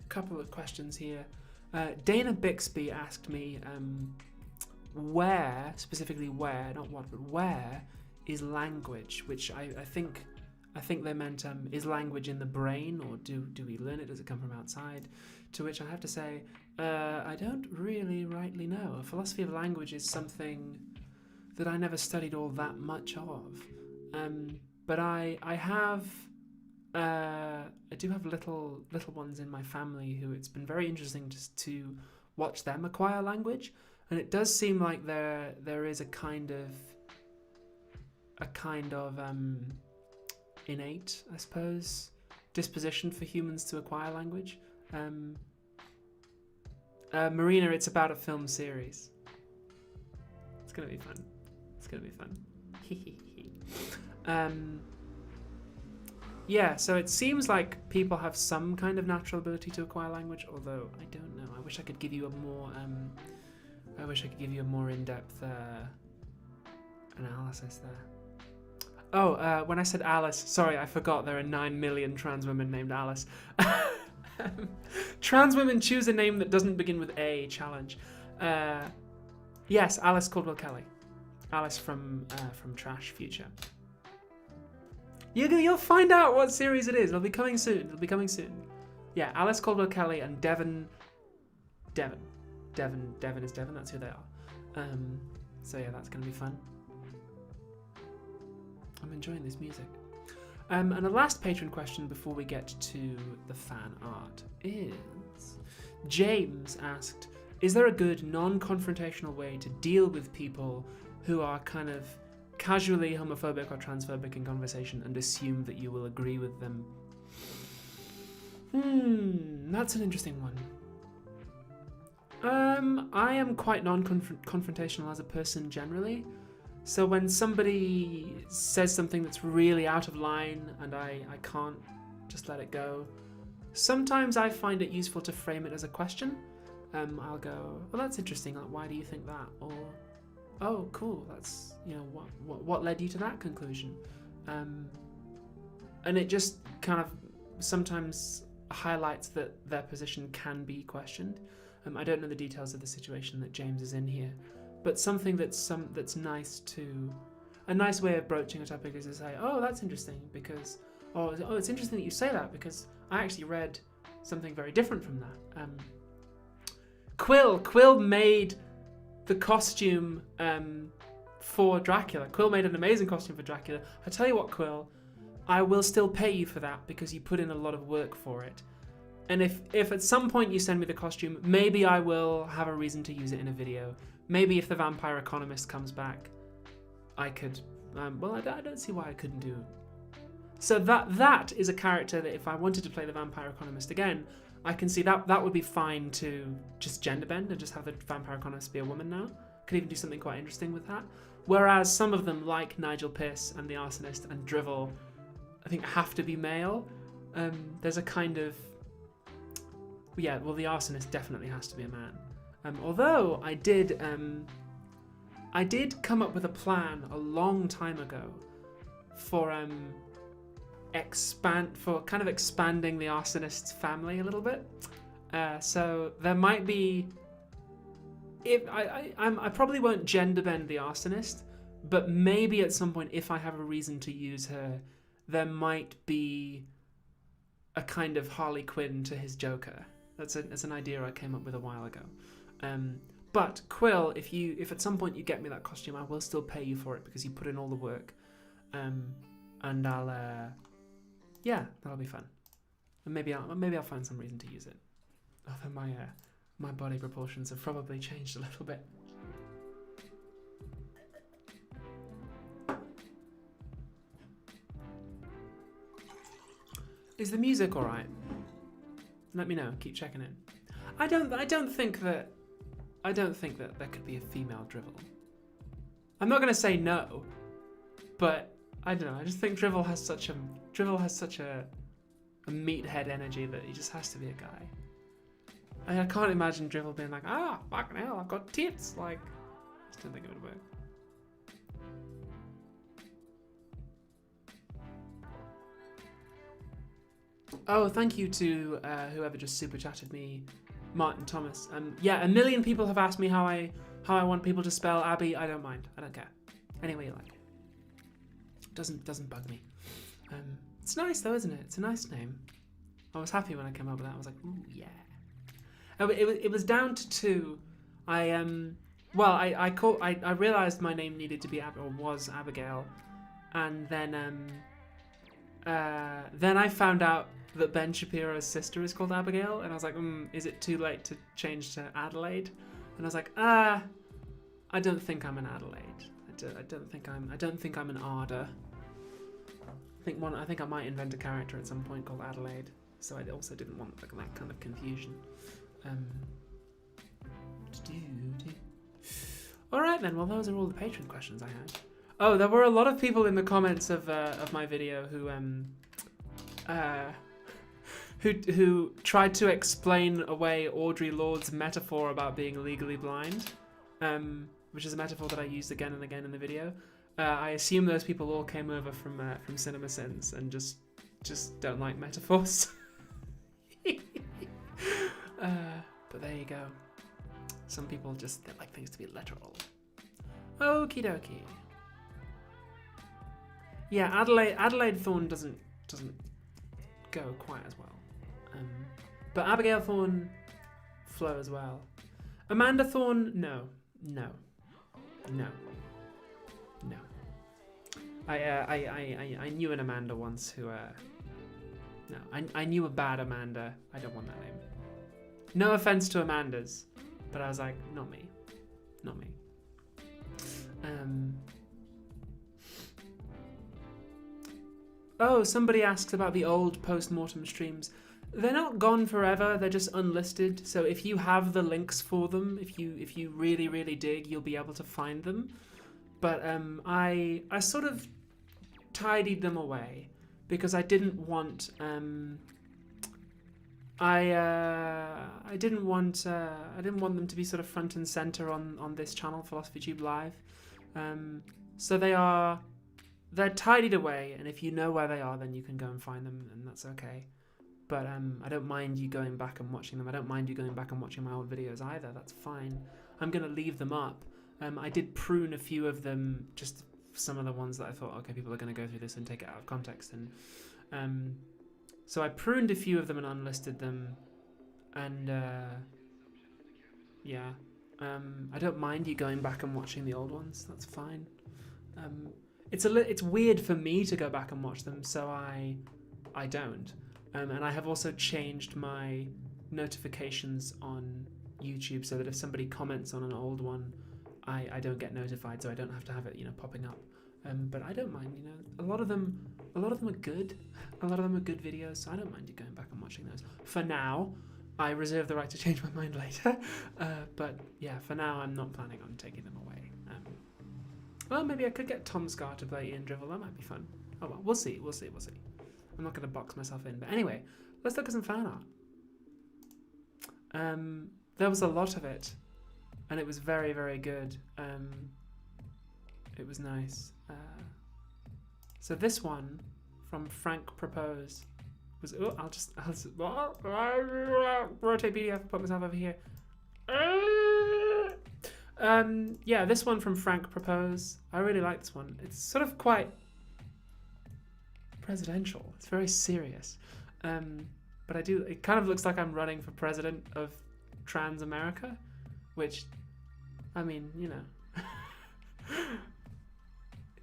couple of questions here. Dana Bixby asked me where, specifically where, not what, but where is language? Which I think they meant is language in the brain, or do we learn it? Does it come from outside? To which I have to say, I don't really rightly know. A philosophy of language is something that I never studied all that much of. But I do have little ones in my family who it's been very interesting to watch them acquire language, and it does seem like there is a kind of innate, I suppose, disposition for humans to acquire language. Marina, it's about a film series. It's gonna be fun. Yeah, so it seems like people have some kind of natural ability to acquire language, although I don't know. I wish I could give you a more in-depth analysis there. Oh, when I said Alice, sorry, I forgot there are 9 million trans women named Alice. Trans women choose a name that doesn't begin with A, challenge. Yes, Alice Caldwell Kelly. Alice from Trash Future. You'll find out what series it is. It'll be coming soon. Yeah, Alice Caldwell Kelly and Devon is Devon. That's who they are. So yeah, that's gonna be fun. I'm enjoying this music. And the last patron question before we get to the fan art is James asked, "Is there a good non-confrontational way to deal with people who are kind of casually homophobic or transphobic in conversation and assume that you will agree with them?" That's an interesting one. I am quite non-confrontational as a person generally. So when somebody says something that's really out of line and I can't just let it go, sometimes I find it useful to frame it as a question. I'll go, "Well, that's interesting. Like, why do you think that?" Or, "Oh, cool. That's, what led you to that conclusion?" And it just kind of sometimes highlights that their position can be questioned. I don't know the details of the situation that James is in here, but something that's nice to, a nice way of broaching a topic is to say, "Oh, that's interesting because," or, "Oh, it's interesting that you say that because I actually read something very different from that." Quill made the costume for Dracula. Quill made an amazing costume for Dracula. I tell you what, Quill, I will still pay you for that because you put in a lot of work for it. And if at some point you send me the costume, maybe I will have a reason to use it in a video. Maybe if the Vampire Economist comes back, I could, I don't see why I couldn't do. So that is a character that if I wanted to play the Vampire Economist again, I can see that would be fine to just gender bend and just have the Vampire Economist be a woman now. Could even do something quite interesting with that. Whereas some of them, like Nigel Piss and the Arsonist and Drivel, I think have to be male. There's a kind of, the Arsonist definitely has to be a man. Although I did come up with a plan a long time ago for expanding the Arsonist's family a little bit. So there might be, if I probably won't gender bend the Arsonist, but maybe at some point, if I have a reason to use her, there might be a kind of Harley Quinn to his Joker. That's an idea I came up with a while ago. But Quill, if at some point you get me that costume, I will still pay you for it because you put in all the work. And I'll, that'll be fun. And maybe I'll find some reason to use it. Although my body proportions have probably changed a little bit. Is the music all right? Let me know. Keep checking in. I don't think that there could be a female Drivel. I'm not gonna say no, but I don't know. I just think Drivel has such a meathead energy that he just has to be a guy. I can't imagine Drivel being like, ah, fucking hell, I've got tits. Like, I just don't think it would work. Oh, thank you to whoever just super chatted me, Martin Thomas. Yeah, a million people have asked me how I want people to spell Abby. I don't mind. I don't care. Any way you like. Doesn't bug me. It's nice though, isn't it? It's a nice name. I was happy when I came up with that. I was like, ooh, yeah. Oh, it was down to two. I realized my name needed to be was Abigail, and then I found out that Ben Shapiro's sister is called Abigail, and I was like, is it too late to change to Adelaide? And I was like, I don't think I'm an Adelaide. I don't think I'm an Arda. I think I might invent a character at some point called Adelaide. So I also didn't want that kind of confusion. All right then. Well, those are all the Patron questions I had. Oh, there were a lot of people in the comments of my video who tried to explain away Audre Lorde's metaphor about being legally blind, which is a metaphor that I used again and again in the video. I assume those people all came over from Cinema Sins and just don't like metaphors. But there you go. Some people just they like things to be literal. Okie dokie. Yeah, Adelaide Thorne doesn't go quite as well. But Abigail Thorne flow as well. Amanda Thorne, no. I knew an Amanda once who no, I knew a bad Amanda. I don't want that name. No offense to Amandas, but I was like, not me. Oh, somebody asks about the old post-mortem streams. They're not gone forever, they're just unlisted. So if you have the links for them, if you really, really dig, you'll be able to find them. But I sort of tidied them away because I didn't want I didn't want them to be sort of front and center on this channel, PhilosophyTube Live. So they're tidied away, and if you know where they are, then you can go and find them, and that's okay. But I don't mind you going back and watching them. I don't mind you going back and watching my old videos either. That's fine. I'm gonna leave them up. I did prune a few of them, just some of the ones that I thought, okay, people are gonna go through this and take it out of context, and so I pruned a few of them and unlisted them, and yeah. I don't mind you going back and watching the old ones. That's fine. It's weird for me to go back and watch them, so I don't. And I have also changed my notifications on YouTube so that if somebody comments on an old one, I don't get notified, so I don't have to have it, popping up. But I don't mind, a lot of them are good. A lot of them are good videos, so I don't mind you going back and watching those. For now, I reserve the right to change my mind later. But yeah, for now, I'm not planning on taking them away. Well, maybe I could get Tom Scar to play Ian Drivel. That might be fun. Oh well, we'll see. I'm not going to box myself in. But anyway, let's look at some fan art. There was a lot of it, and it was very, very good. It was nice. So this one from Frank Propose was. Oh, I'll just rotate PDF. Put myself over here. Yeah, this one from Frank Propose. I really like this one. It's sort of quite presidential. It's very serious. But it kind of looks like I'm running for president of Trans America, which, I mean,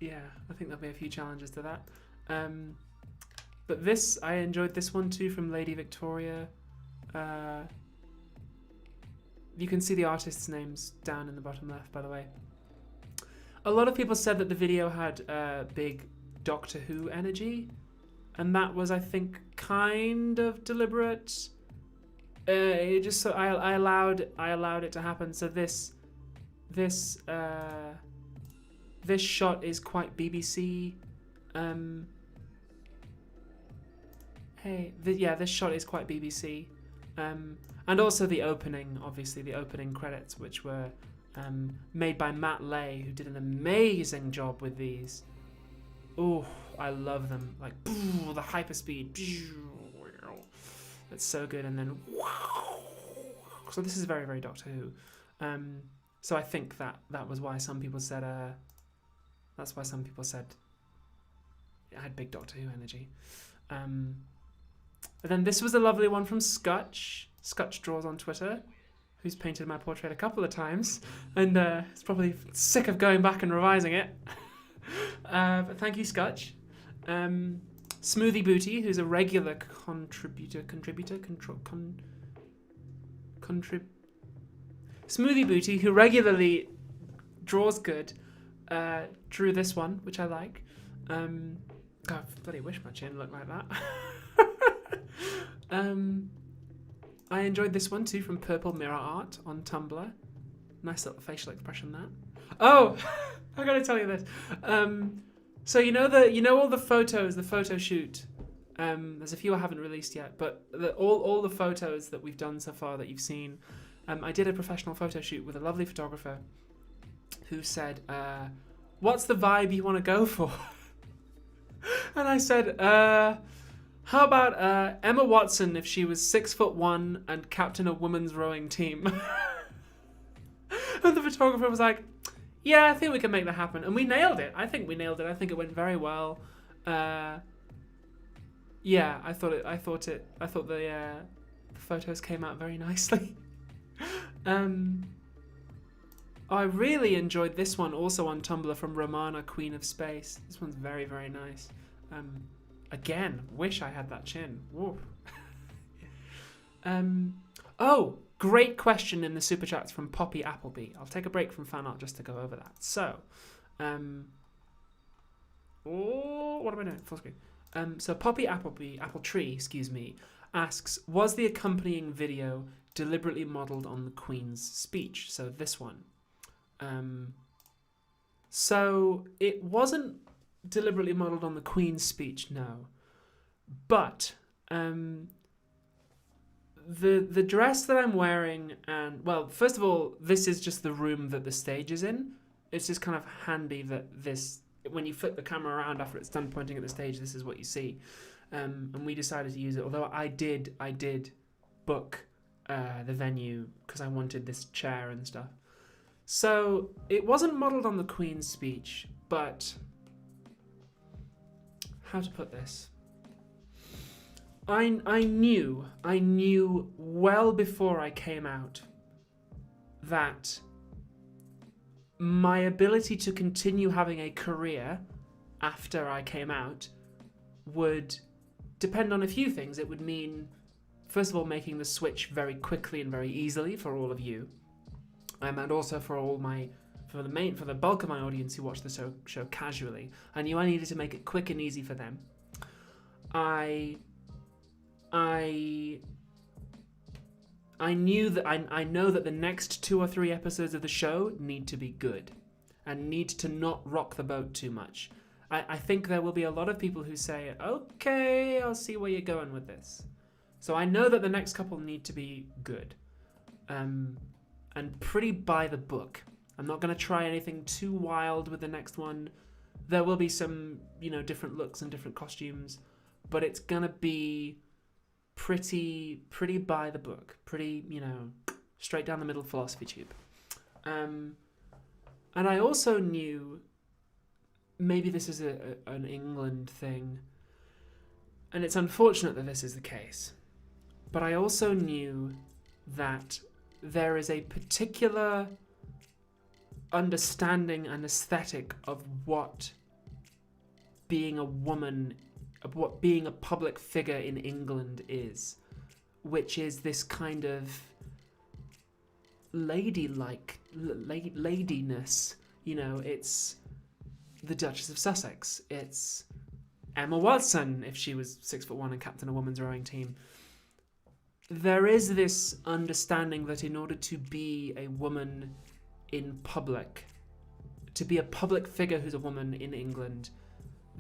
yeah, I think there'll be a few challenges to that. But I enjoyed this one too from Lady Victoria. You can see the artists' names down in the bottom left, by the way. A lot of people said that the video had big Doctor Who energy, and that was, I think, kind of deliberate. It just I allowed it to happen. So this This shot is quite BBC. This shot is quite BBC. And also the opening, obviously the opening credits, which were made by Matt Lay, who did an amazing job with these. Oh, I love them. Like, the hyperspeed. It's so good. And then, so this is very, very Doctor Who. So I think that was why some people said, that's why some people said it had big Doctor Who energy. And then this was a lovely one from Scutch. Scutch Draws on Twitter, who's painted my portrait a couple of times, and is probably sick of going back and revising it. But thank you, Scutch. Smoothie Booty, who's a regular Smoothie Booty, who regularly draws good, drew this one, which I like. God, I bloody wish my chin looked like that. I enjoyed this one too from Purple Mirror Art on Tumblr. Nice little facial expression, that. Oh, I gotta tell you this. So you know all the photos, the photo shoot. There's a few I haven't released yet, but all the photos that we've done so far that you've seen. I did a professional photo shoot with a lovely photographer who said, "What's the vibe you want to go for?" And I said, how about Emma Watson if she was 6'1" and captain a women's rowing team? And the photographer was like, yeah, I think we can make that happen. And we nailed it. I think we nailed it. I think it went very well. Yeah, I thought the photos came out very nicely. I really enjoyed this one also on Tumblr from Romana, Queen of Space. This one's very, very nice. Again, wish I had that chin. Whoa. Oh, great question in the super chats from Poppy Appleby. I'll take a break from fan art just to go over that. So, what am I doing? Full screen. So Poppy Appleby, Appletree, excuse me, asks, was the accompanying video deliberately modelled on the Queen's speech? So this one. So it wasn't deliberately modelled on the Queen's speech, no. But the dress that I'm wearing, and well, first of all, this is just the room that the stage is in. It's just kind of handy that this, when you flip the camera around after it's done pointing at the stage, this is what you see. And we decided to use it, although I did book the venue because I wanted this chair and stuff. So it wasn't modelled on the Queen's speech, but how to put this? I knew well before I came out that my ability to continue having a career after I came out would depend on a few things. It would mean, first of all, making the switch very quickly and very easily for all of you, and also for the bulk of my audience who watch the show casually. I knew I needed to make it quick and easy for them. I knew that I know that the next 2 or 3 episodes of the show need to be good and need to not rock the boat too much. I think there will be a lot of people who say, okay, I'll see where you're going with this. So I know that the next couple need to be good and pretty by the book. I'm not going to try anything too wild with the next one. There will be some, different looks and different costumes, but it's going to be pretty by the book, pretty, straight down the middle philosophy tube. And I also knew, maybe this is an England thing, and it's unfortunate that this is the case, but I also knew that there is a particular understanding and aesthetic of what being a woman, of what being a public figure in England is, which is this kind of ladylike, ladiness. It's the Duchess of Sussex. It's Emma Watson, if she was 6'1" and captain a women's rowing team. There is this understanding that in order to be a woman in public, to be a public figure who's a woman in England,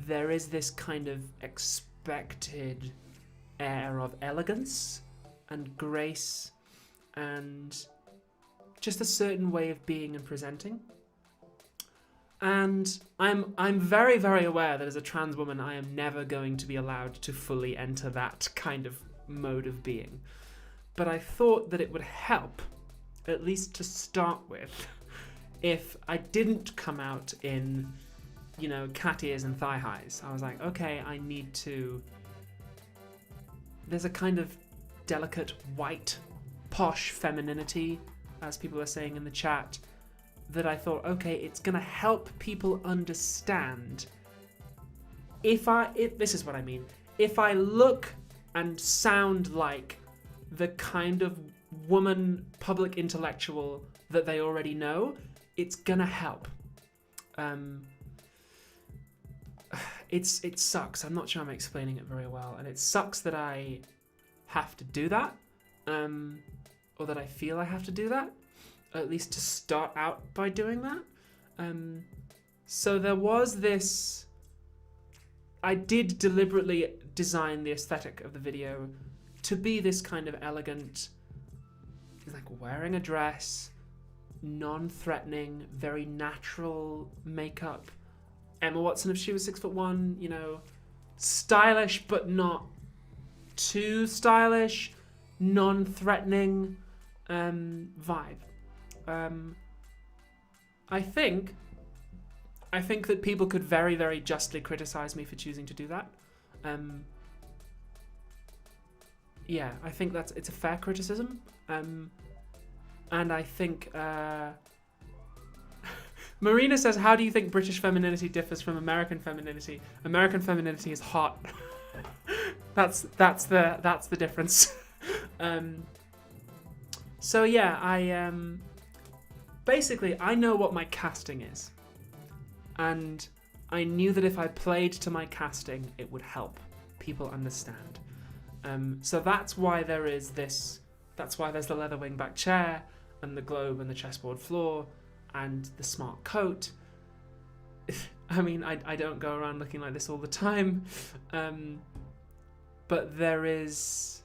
there is this kind of expected air of elegance and grace and just a certain way of being and presenting. And I'm very, very aware that as a trans woman, I am never going to be allowed to fully enter that kind of mode of being. But I thought that it would help, at least to start with, if I didn't come out in, you know, cat ears and thigh highs. I was like, okay, I need to... There's a kind of delicate, white, posh femininity, as people are saying in the chat, that I thought, okay, it's going to help people understand if this is what I mean. If I look and sound like the kind of woman public intellectual that they already know, it's going to help. It sucks. I'm not sure I'm explaining it very well. And it sucks that I have to do that, or that I feel I have to do that. At least to start out by doing that. So there was this... I did deliberately design the aesthetic of the video to be this kind of elegant, like wearing a dress, non-threatening, very natural makeup. Emma Watson, if she was 6'1", you know, stylish but not too stylish, non-threatening vibe. I think that people could very, very justly criticize me for choosing to do that. Yeah, I think it's a fair criticism. And I think Marina says, "How do you think British femininity differs from American femininity?" American femininity is hot. That's the difference. So yeah, basically, I know what my casting is. And I knew that if I played to my casting, it would help people understand. So that's why there's the leather wingback chair, and the globe, and the chessboard floor, and the smart coat. I mean, I don't go around looking like this all the time. But there is...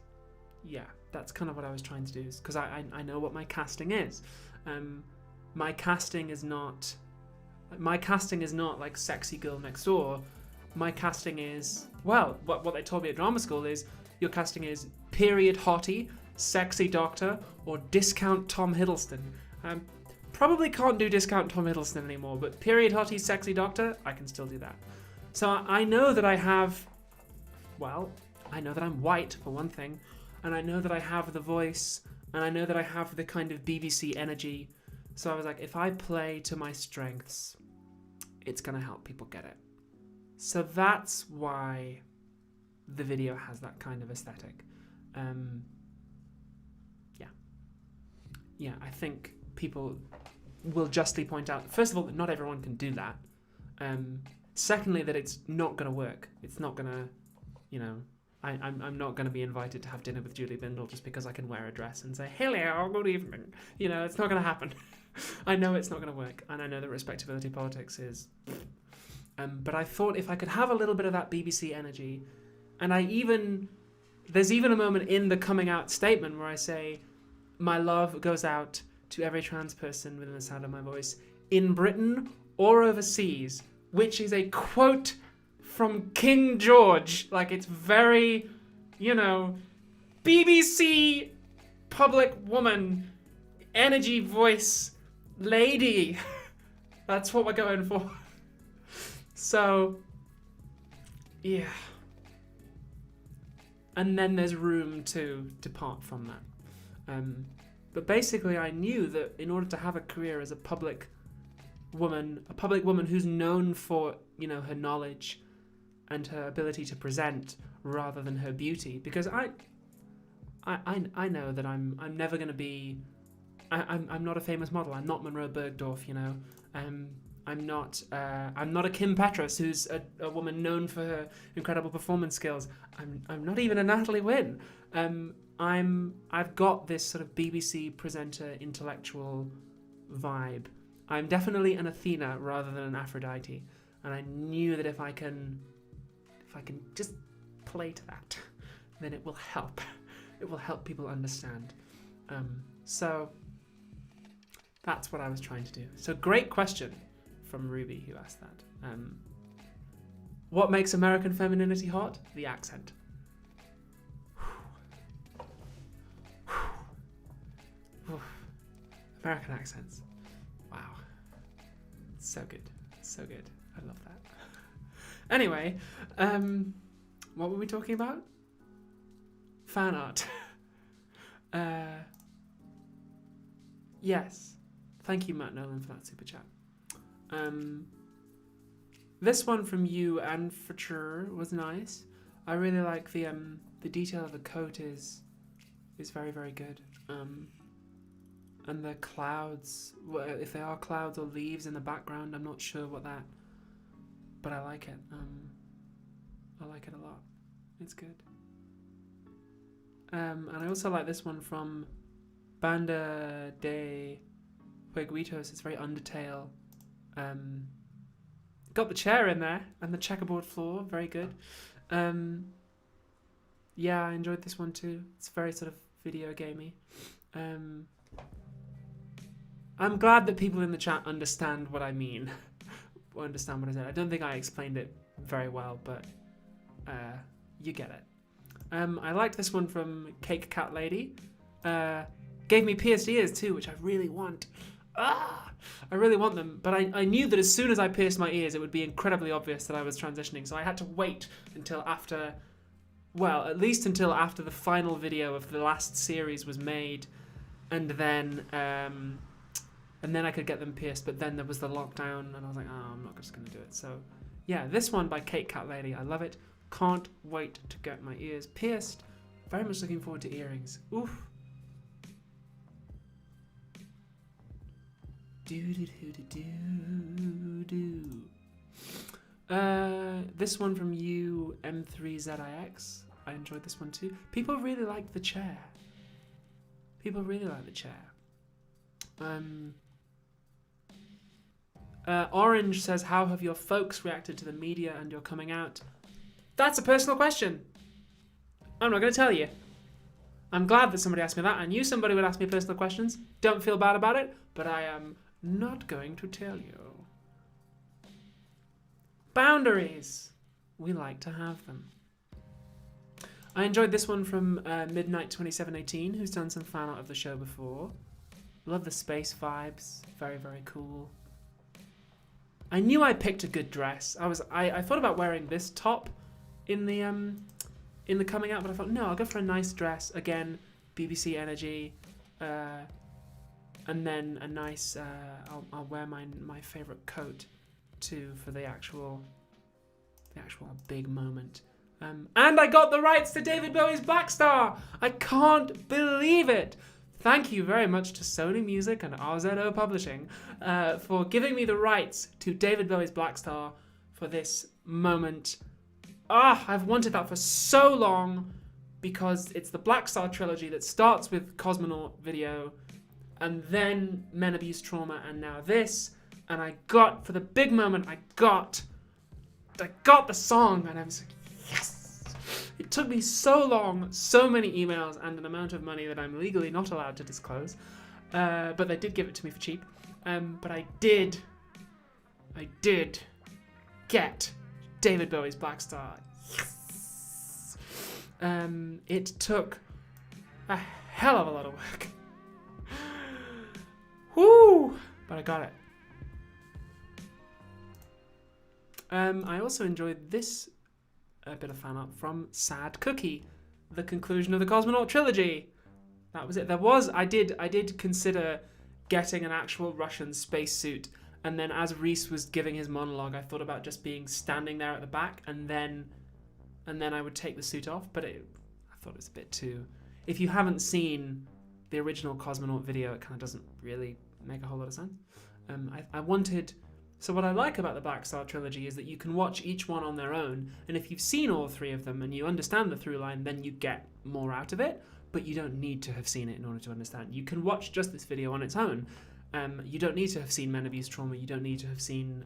Yeah, that's kind of what I was trying to do. Because I know what my casting is. My casting is not like sexy girl next door. My casting is, well, what they told me at drama school is your casting is period hottie, sexy doctor, or discount Tom Hiddleston. Probably can't do discount Tom Hiddleston anymore, but period hottie, sexy doctor, I can still do that. So I know that I have, well, I know that I'm white for one thing, and I know that I have the voice, and I know that I have the kind of BBC energy. So I was like, if I play to my strengths, it's going to help people get it. So that's why the video has that kind of aesthetic. Yeah, I think people will justly point out, first of all, that not everyone can do that. Secondly, that it's not going to work. It's not going to, you know, I'm not going to be invited to have dinner with Julie Bindel just because I can wear a dress and say, hello, good evening. You know, it's not going to happen. I know it's not going to work, and I know that respectability politics is... but I thought if I could have a little bit of that BBC energy, and there's even a moment in the coming out statement where I say, my love goes out to every trans person within the sound of my voice, in Britain or overseas, which is a quote from King George. Like, it's very, you know, BBC public woman, energy voice lady. That's what we're going for. So, yeah. And then there's room to depart from that. But basically I knew that in order to have a career as a public woman who's known for, you know, her knowledge and her ability to present rather than her beauty, because I know that I'm never going to be... I'm not a famous model. I'm not Monroe Bergdorf, you know. I'm not a Kim Petras, who's a woman known for her incredible performance skills. I'm not even a Natalie Wynn. I've got this sort of BBC presenter intellectual vibe. I'm definitely an Athena rather than an Aphrodite, and I knew that if I can just play to that, then it will help. It will help people understand. So that's what I was trying to do. So great question from Ruby who asked that. What makes American femininity hot? The accent. American accents. Wow. So good. So good. I love that. Anyway, what were we talking about? Fan art. Yes. Thank you, Matt Nolan, for that super chat. This one from you and for sure was nice. I really like the detail of the coat is very, very good. And the clouds, if they are clouds or leaves in the background, I'm not sure what that, but I like it. I like it a lot. It's good. And I also like this one from Banda de Jueguitos. It's very Undertale. Got the chair in there and the checkerboard floor. Very good. Yeah, I enjoyed this one too. It's very sort of video gamey. I'm glad that people in the chat understand what I mean. Or understand what I said. I don't think I explained it very well, but you get it. I liked this one from Cake Cat Lady. Gave me pierced ears too, which I really want. I really want them, but I knew that as soon as I pierced my ears, it would be incredibly obvious that I was transitioning, so I had to wait until after, well, at least until after the final video of the last series was made, and then I could get them pierced, but then there was the lockdown, and I was like, oh, I'm not just going to do it. So, yeah, this one by Cake Cat Lady, I love it. Can't wait to get my ears pierced. Very much looking forward to earrings. Oof. This one from you, M3ZIX. I enjoyed this one too. People really liked the chair. People really like the chair. Orange says, how have your folks reacted to the media and your coming out? That's a personal question. I'm not going to tell you. I'm glad that somebody asked me that. I knew somebody would ask me personal questions. Don't feel bad about it, but I am not going to tell you. Boundaries. We like to have them. I enjoyed this one from Midnight 2718, who's done some fan art of the show before. Love the space vibes. Very, very cool. I knew I picked a good dress. I thought about wearing this top in the coming out, but I thought, no, I'll go for a nice dress. Again, BBC energy. And then a nice, I'll wear my favourite coat too for the actual big moment. And I got the rights to David Bowie's Black Star! I can't believe it! Thank you very much to Sony Music and RZO Publishing for giving me the rights to David Bowie's Black Star for this moment. I've wanted that for so long because it's the Black Star trilogy that starts with Cosmonaut video and then Men Abuse Trauma and now this. And I got, for the big moment, I got the song and I was like, yes! It took me so long, so many emails and an amount of money that I'm legally not allowed to disclose. But they did give it to me for cheap. But I did get David Bowie's Black Star. Yes! It took a hell of a lot of work. Woo! But I got it. I also enjoyed this bit of fan art from Sad Cookie, the conclusion of the Cosmonaut trilogy. That was it. I did consider getting an actual Russian spacesuit, and then as Reese was giving his monologue, I thought about just being standing there at the back, and then I would take the suit off. But I thought it was a bit too. If you haven't seen the original Cosmonaut video, it kind of doesn't really make a whole lot of sense. I wanted. So what I like about the Black Star trilogy is that you can watch each one on their own, and if you've seen all three of them and you understand the through line, then you get more out of it, but you don't need to have seen it in order to understand. You can watch just this video on its own, You don't need to have seen Men Abuse Trauma. You don't need to have seen,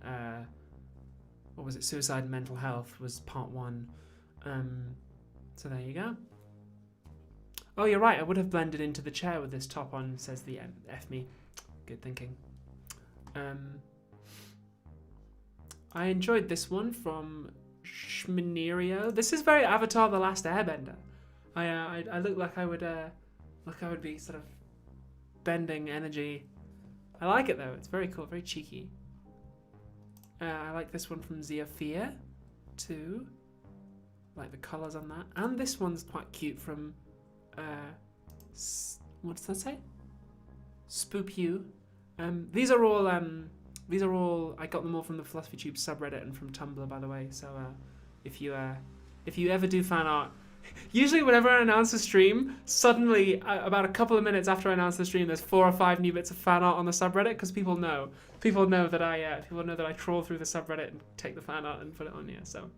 what was it, Suicide and Mental Health was part 1. So there you go. Oh, you're right. I would have blended into the chair with this top on, says the F me. Good thinking. I enjoyed this one from Schminerio. This is very Avatar: The Last Airbender. I look like I would be sort of bending energy. I like it though. It's very cool, very cheeky. I like this one from Ziafia too. Like the colours on that, and this one's quite cute from what does that say? Spoop You. These are all I got them all from the Philosophy Tube subreddit and from Tumblr, by the way. So if you ever do fan art, usually whenever I announce a stream, suddenly about a couple of minutes after I announce the stream, there's 4 or 5 new bits of fan art on the subreddit because people know that I trawl through the subreddit and take the fan art and put it on here. So.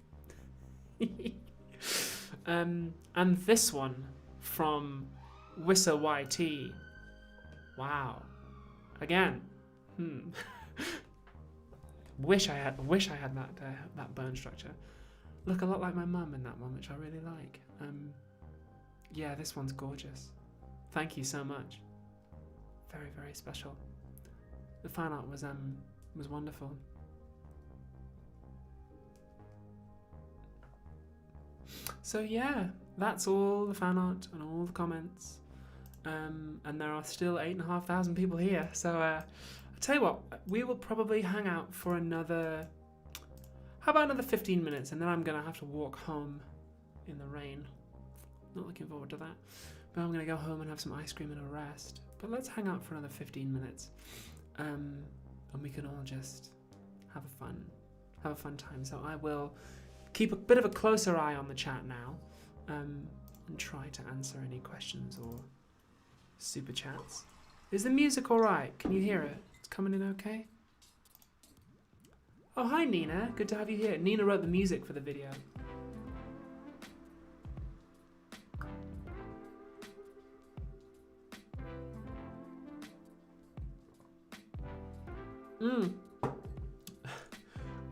And this one from Wissa YT. Wow. Again. Wish I had that bone structure. Look a lot like my mum in that one, which I really like. Yeah, this one's gorgeous. Thank you so much. Very, very special. The fan art was wonderful. So yeah, that's all the fan art and all the comments. And there are still 8,500 people here. So I'll tell you what, we will probably hang out for another, how about another 15 minutes, and then I'm going to have to walk home in the rain. Not looking forward to that. But I'm going to go home and have some ice cream and a rest. But let's hang out for another 15 minutes. And we can all just have a fun time. So I will keep a bit of a closer eye on the chat now, and try to answer any questions or super chats. Is the music alright? Can you hear it? It's coming in okay? Oh, hi Nina. Good to have you here. Nina wrote the music for the video.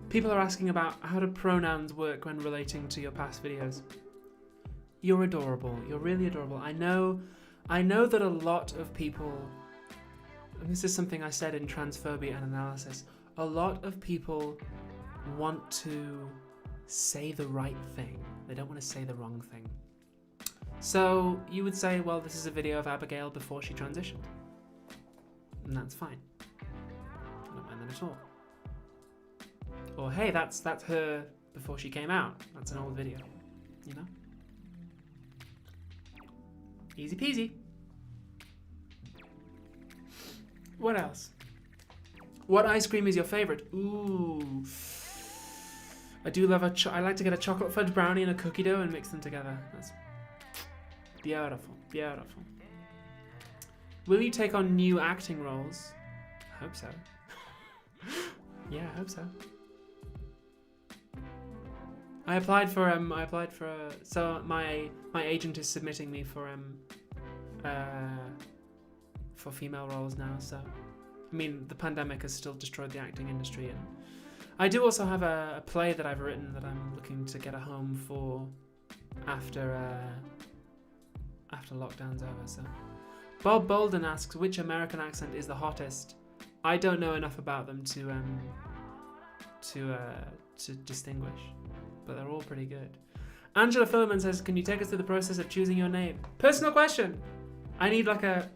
People are asking about how do pronouns work when relating to your past videos. You're adorable. You're really adorable. I know that a lot of people, and this is something I said in Transphobia and Analysis, a lot of people want to say the right thing. They don't want to say the wrong thing. So you would say, well, this is a video of Abigail before she transitioned. And that's fine. I don't mind that at all. Or hey, that's her before she came out. That's an old video, you know? Easy peasy. What else? What ice cream is your favorite? Ooh. I do love I like to get a chocolate fudge brownie and a cookie dough and mix them together. That's beautiful, beautiful. Will you take on new acting roles? I hope so. Yeah, I hope so. I applied for so my agent is submitting me for female roles now, so I mean the pandemic has still destroyed the acting industry, and I do also have a play that I've written that I'm looking to get a home for after lockdown's over. So Bob Bolden asks, which American accent is the hottest? I don't know enough about them to distinguish, but they're all pretty good. Angela Filliman says, can you take us through the process of choosing your name? Personal question. I need like a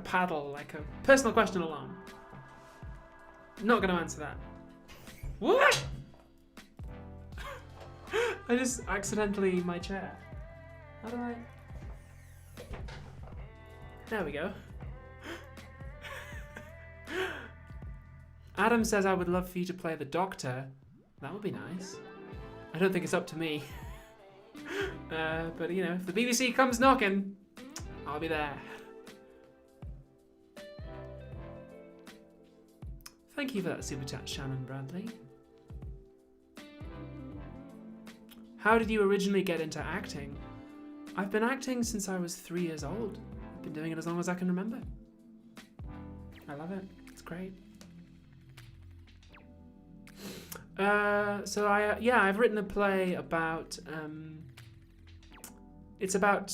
paddle, like a personal question alarm. Not gonna answer that. What? I just accidentally my chair. How do I? There we go. Adam says, I would love for you to play the Doctor. That would be nice. I don't think it's up to me. But you know, if the BBC comes knocking, I'll be there. Thank you for that super chat, Shannon Bradley. How did you originally get into acting? I've been acting since I was 3 years old. I've been doing it as long as I can remember. I love it. It's great. So I've written a play about it's about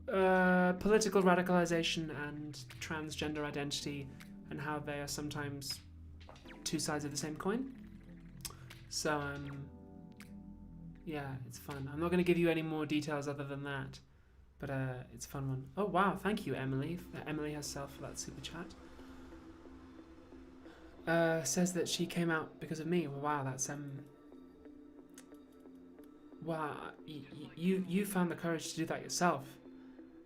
political radicalization and transgender identity and how they are sometimes two sides of the same coin. So yeah, it's fun. I'm not going to give you any more details other than that, but it's a fun one. Oh wow, thank you, Emily. Emily herself for that super chat. Says that she came out because of me. Well, wow, that's wow, you found the courage to do that yourself.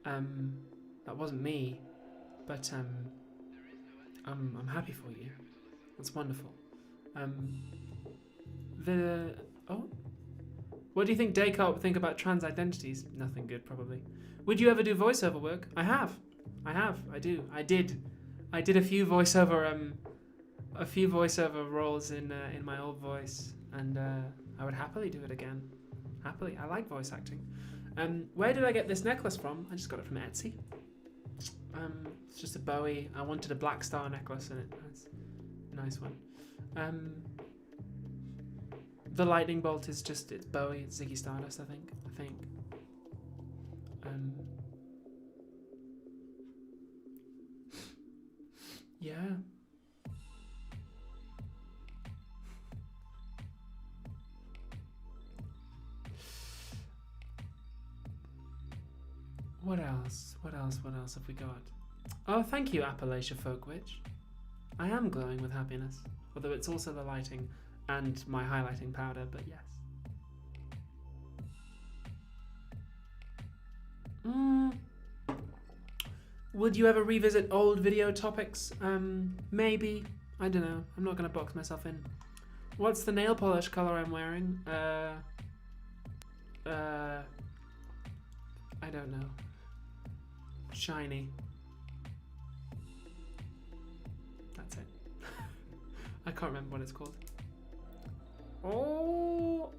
That wasn't me, but I'm happy for you. That's wonderful. What do you think Descartes would think about trans identities? Nothing good, probably. Would you ever do voiceover work? I do. I did a few voiceover roles in my old voice, and I would happily do it again. Happily, I like voice acting. Where did I get this necklace from? I just got it from Etsy. It's just a Bowie. I wanted a black star necklace, and it's a nice one. The lightning bolt is just, it's Bowie. It's Ziggy Stardust, I think. Yeah. What else have we got? Oh, thank you, Appalachia Folkwitch. I am glowing with happiness, although it's also the lighting and my highlighting powder, but yes. Would you ever revisit old video topics? Maybe. I don't know. I'm not going to box myself in. What's the nail polish color I'm wearing? I don't know. Shiny. That's it. I can't remember what it's called. Oh.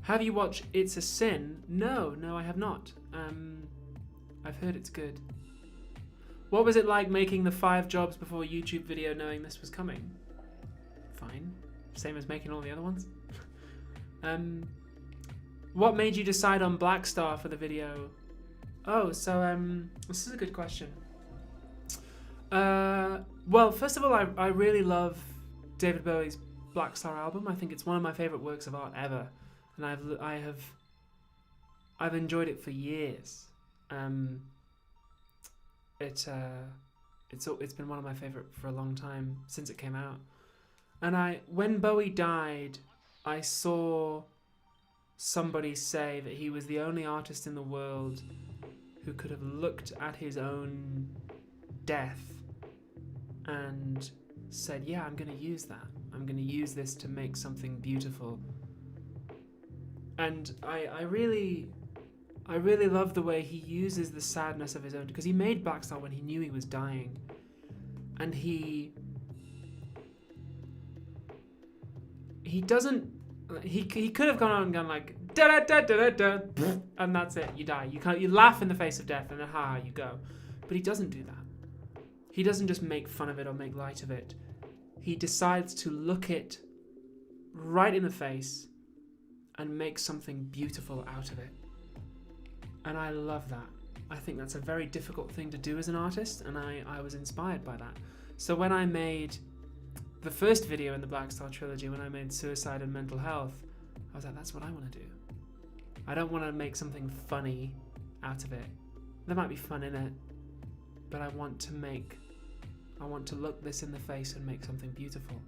Have you watched It's a Sin? No, I have not. I've heard it's good. What was it like making the 5 jobs before YouTube video knowing this was coming? Fine. Same as making all the other ones. What made you decide on Black Star for the video? Oh, so this is a good question. Well, first of all, I really love David Bowie's Black Star album. I think it's one of my favorite works of art ever, and I've enjoyed it for years. It's been one of my favorite for a long time since it came out. And when Bowie died, I saw somebody say that he was the only artist in the world who could have looked at his own death and said, yeah, I'm going to use that. I'm going to use this to make something beautiful. And I really love the way he uses the sadness of his own, because he made Black Star when he knew he was dying. And he could have gone on and gone like da da da da da da, and that's it. You die. You laugh in the face of death, and then you go. But he doesn't do that. He doesn't just make fun of it or make light of it. He decides to look it right in the face and make something beautiful out of it. And I love that. I think that's a very difficult thing to do as an artist, and I was inspired by that. So when I made the first video in the Black Star trilogy, when I made Suicide and Mental Health, I was like, that's what I want to do. I don't want to make something funny out of it. There might be fun in it, but I want to look this in the face and make something beautiful.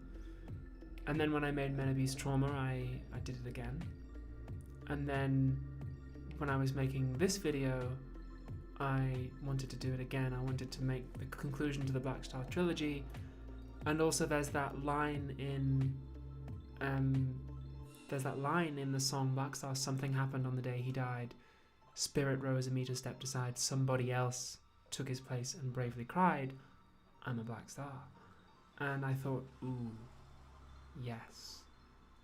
And then when I made Men Abuse Trauma, I did it again. And then when I was making this video, I wanted to do it again. I wanted to make the conclusion to the Black Star trilogy. And also there's that line in the song Black Star, something happened on the day he died. Spirit rose, a meter stepped aside, somebody else took his place and bravely cried, I'm a Black Star. And I thought, ooh, yes,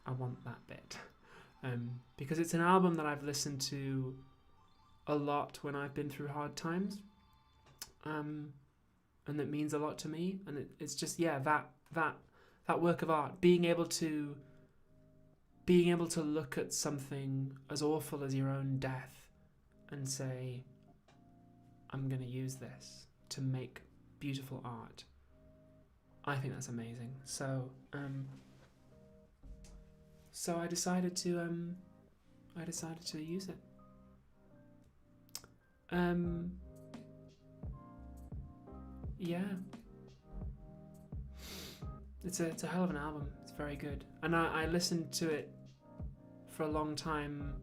I want that bit. because it's an album that I've listened to a lot when I've been through hard times, and that means a lot to me. And it's just that work of art, being able to look at something as awful as your own death and say, I'm going to use this to make beautiful art. I think that's amazing. So I decided to use it. Yeah. It's a hell of an album. It's very good. And I listened to it for a long time,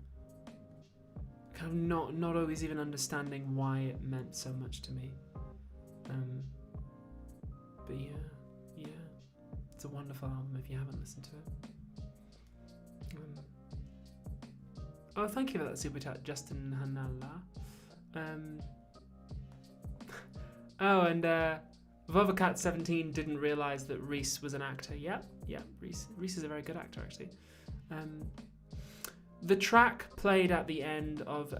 kind of not always even understanding why it meant so much to me. But yeah, it's a wonderful album if you haven't listened to it. Oh, thank you for that super chat, Justin Hanala. Oh, and Vovacat17 didn't realise that Reese was an actor. Yeah, Reese is a very good actor, actually. The track played at the end of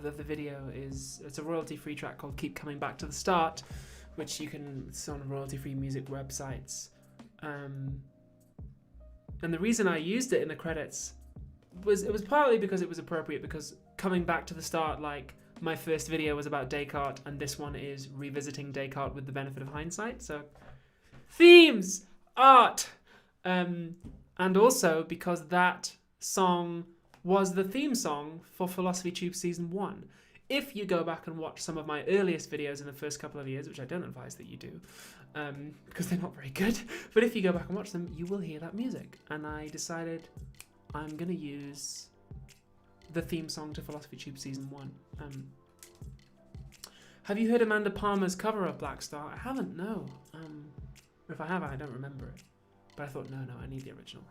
the video it's a royalty-free track called "Keep Coming Back to the Start," which it's on royalty-free music websites. And the reason I used it in the credits was partly because it was appropriate, because coming back to the start, like, my first video was about Descartes, and this one is revisiting Descartes with the benefit of hindsight. So, themes, art, and also because that song was the theme song for Philosophy Tube Season 1. If you go back and watch some of my earliest videos in the first couple of years, which I don't advise that you do, because they're not very good, but if you go back and watch them, you will hear that music. And I decided I'm going to use the theme song to Philosophy Tube Season 1. Have you heard Amanda Palmer's cover of Black Star? I haven't, no. If I have, I don't remember it. But I thought, no, I need the original.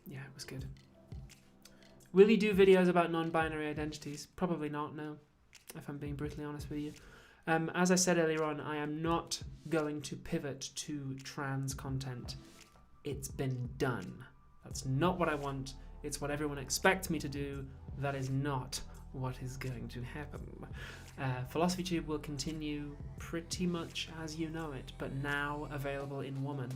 Yeah, it was good. Will you do videos about non-binary identities? Probably not, no, if I'm being brutally honest with you. As I said earlier on, I am not going to pivot to trans content. It's been done. That's not what I want. It's what everyone expects me to do. That is not what is going to happen. Philosophy Tube will continue pretty much as you know it, but now available in woman.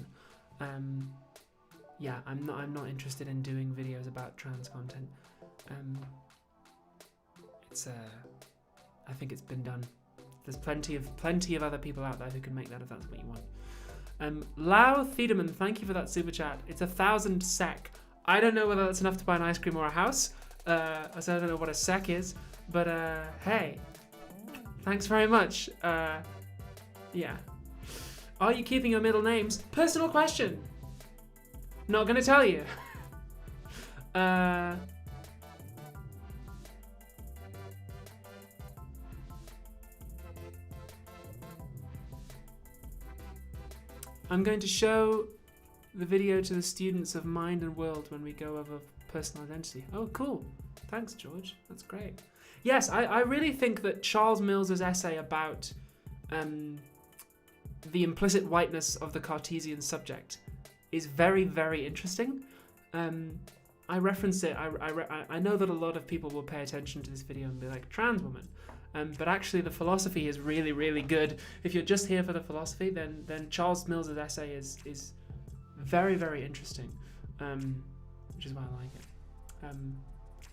Yeah, I'm not interested in doing videos about trans content. I think it's been done. There's plenty of other people out there who can make that if that's what you want. Lau Thiedemann, thank you for that super chat. It's 1,000 SEK. I don't know whether that's enough to buy an ice cream or a house. I don't know what a SEK is, but hey, thanks very much. Yeah. Are you keeping your middle names? Personal question. Not gonna tell you. I'm going to show the video to the students of Mind and World when we go over personal identity. Oh, cool. Thanks, George. That's great. Yes, I really think that Charles Mills's essay about the implicit whiteness of the Cartesian subject is very, very interesting. I reference it. I know that a lot of people will pay attention to this video and be like, trans woman. But actually the philosophy is really, really good. If you're just here for the philosophy, then Charles Mills's essay is very, very interesting, which is why I like it.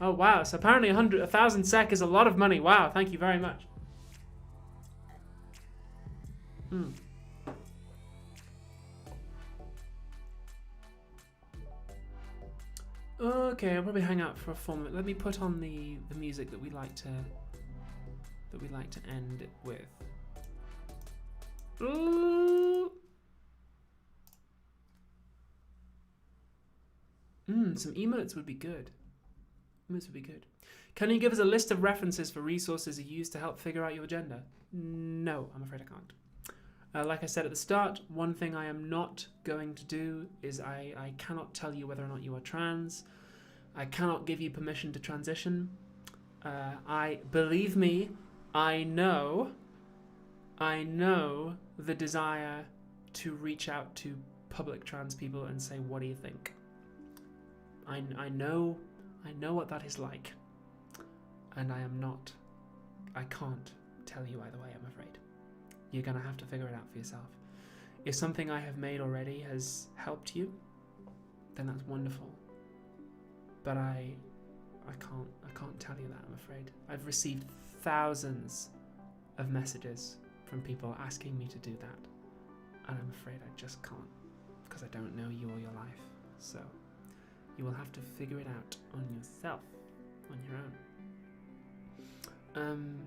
Oh, wow. So apparently 1,000 SEK is a lot of money. Wow. Thank you very much. Okay, I'll probably hang out for a 4 minute. Let me put on the music that we like to end it with. Ooh. Some emotes would be good. Can you give us a list of references for resources you use to help figure out your gender? No, I'm afraid I can't. Like I said at the start, one thing I am not going to do is I cannot tell you whether or not you are trans. I cannot give you permission to transition. Believe me, I know the desire to reach out to public trans people and say, what do you think? I know what that is like, and I can't tell you either way, I'm afraid. You're gonna have to figure it out for yourself. If something I have made already has helped you, then that's wonderful. But I can't tell you that, I'm afraid. I've received thousands of messages from people asking me to do that, and I'm afraid I just can't, because I don't know you or your life. So you will have to figure it out on yourself, on your own.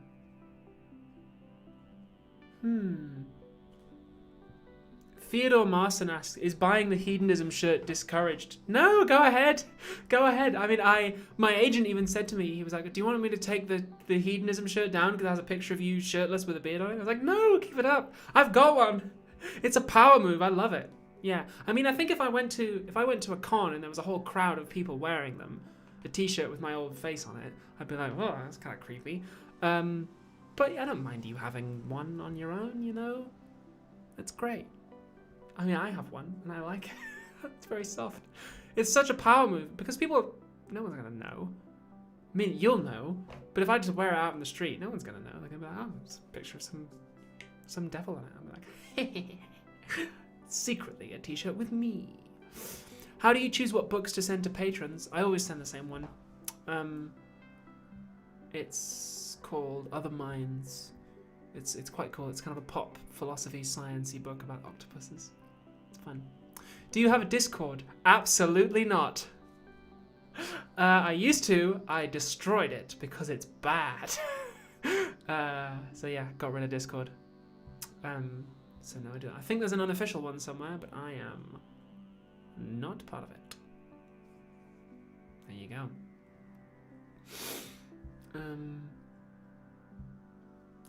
Theodore Marson asks, is buying the hedonism shirt discouraged? No, go ahead. Go ahead. I mean, my agent even said to me, he was like, do you want me to take the hedonism shirt down because it has a picture of you shirtless with a beard on it? I was like, no, keep it up. I've got one. It's a power move. I love it. Yeah. I mean, I think if I went to a con and there was a whole crowd of people wearing them, a t-shirt with my old face on it, I'd be like, oh, that's kind of creepy. But I don't mind you having one on your own, you know? It's great. I mean, I have one, and I like it. It's very soft. It's such a power move, because no one's going to know. I mean, you'll know, but if I just wear it out in the street, no one's going to know. They're going to be like, oh, it's a picture of some devil on it. I'm like, secretly a t-shirt with me. How do you choose what books to send to patrons? I always send the same one. It's called Other Minds. It's quite cool. It's kind of a pop philosophy science-y book about octopuses. It's fun. Do you have a Discord? Absolutely not. I used to. I destroyed it because it's bad. So yeah, got rid of Discord. So no, I don't. I think there's an unofficial one somewhere, but I am not part of it. There you go.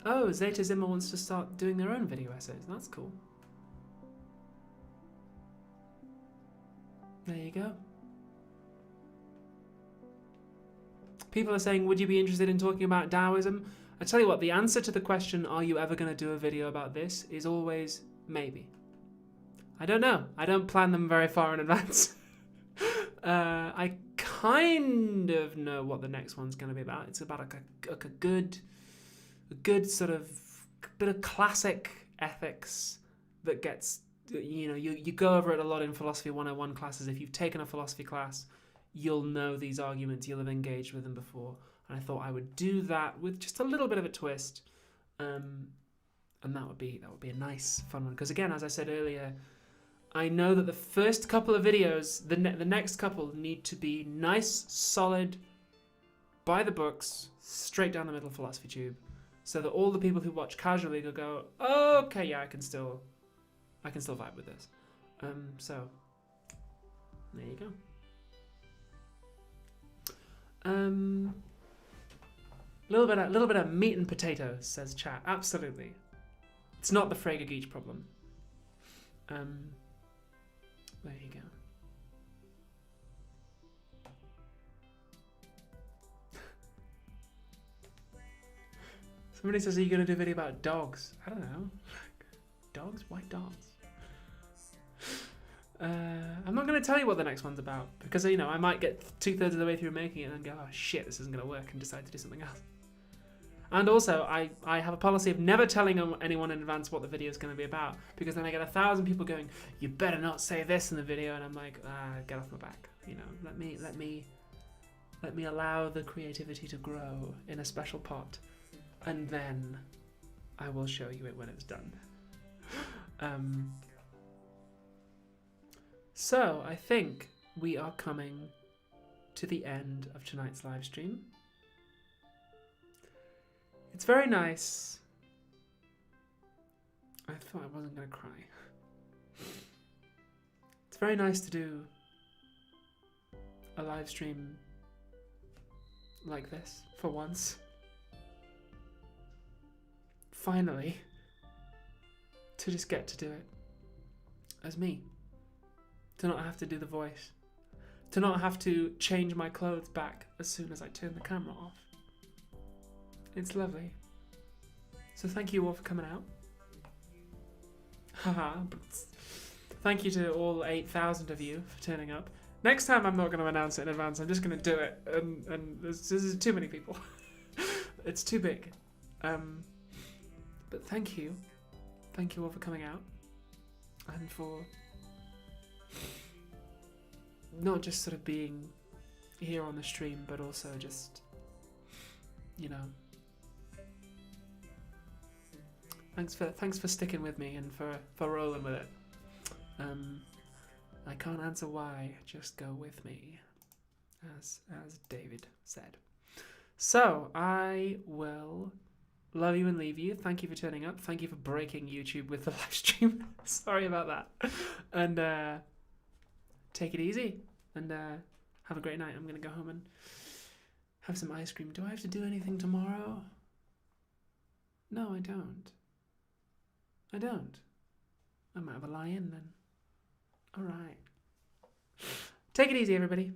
Oh, Zeta Zimmer wants to start doing their own video essays. That's cool. There you go. People are saying, would you be interested in talking about Taoism? I tell you what, the answer to the question, are you ever going to do a video about this, is always maybe. I don't know. I don't plan them very far in advance. I kind of know what the next one's going to be about. It's about a good sort of bit of classic ethics that gets, you know, you go over it a lot in Philosophy 101 classes. If you've taken a philosophy class, you'll know these arguments, you'll have engaged with them before. And I thought I would do that with just a little bit of a twist. And that would be a nice, fun one. Because again, as I said earlier, I know that the first couple of videos, the next couple need to be nice, solid, by the books, straight down the middle of philosophy tube. So that all the people who watch casually will go, oh, okay, yeah, I can still vibe with this. So there you go. Little bit of meat and potatoes, says chat. Absolutely, it's not the Frege Geach problem. There you go. Somebody says, are you going to do a video about dogs? I don't know. Dogs? Why dogs? I'm not going to tell you what the next one's about, because, you know, I might get 2/3 of the way through making it and then go, oh shit, this isn't going to work, and decide to do something else. And also, I have a policy of never telling anyone in advance what the video is going to be about, because then I get 1,000 people going, you better not say this in the video, and I'm like, get off my back. You know, let me allow the creativity to grow in a special pot, and then I will show you it when it's done. So I think we are coming to the end of tonight's live stream. It's very nice. I thought I wasn't going to cry. It's very nice to do a live stream like this for once. Finally, to just get to do it as me. To not have to do the voice. To not have to change my clothes back as soon as I turn the camera off. It's lovely. So thank you all for coming out. Haha. Thank you to all 8,000 of you for turning up. Next time I'm not going to announce it in advance. I'm just going to do it. And this is too many people. It's too big. But thank you. Thank you all for coming out. And for not just sort of being here on the stream, but also just, you know, thanks for sticking with me and for rolling with it. I can't answer why, just go with me, as David said. So I will love you and leave you. Thank you for turning up. Thank you for breaking YouTube with the live stream. Sorry about that. And take it easy and have a great night. I'm gonna go home and have some ice cream. Do I have to do anything tomorrow? No, I don't. I might have a lie in then. All right. Take it easy, everybody.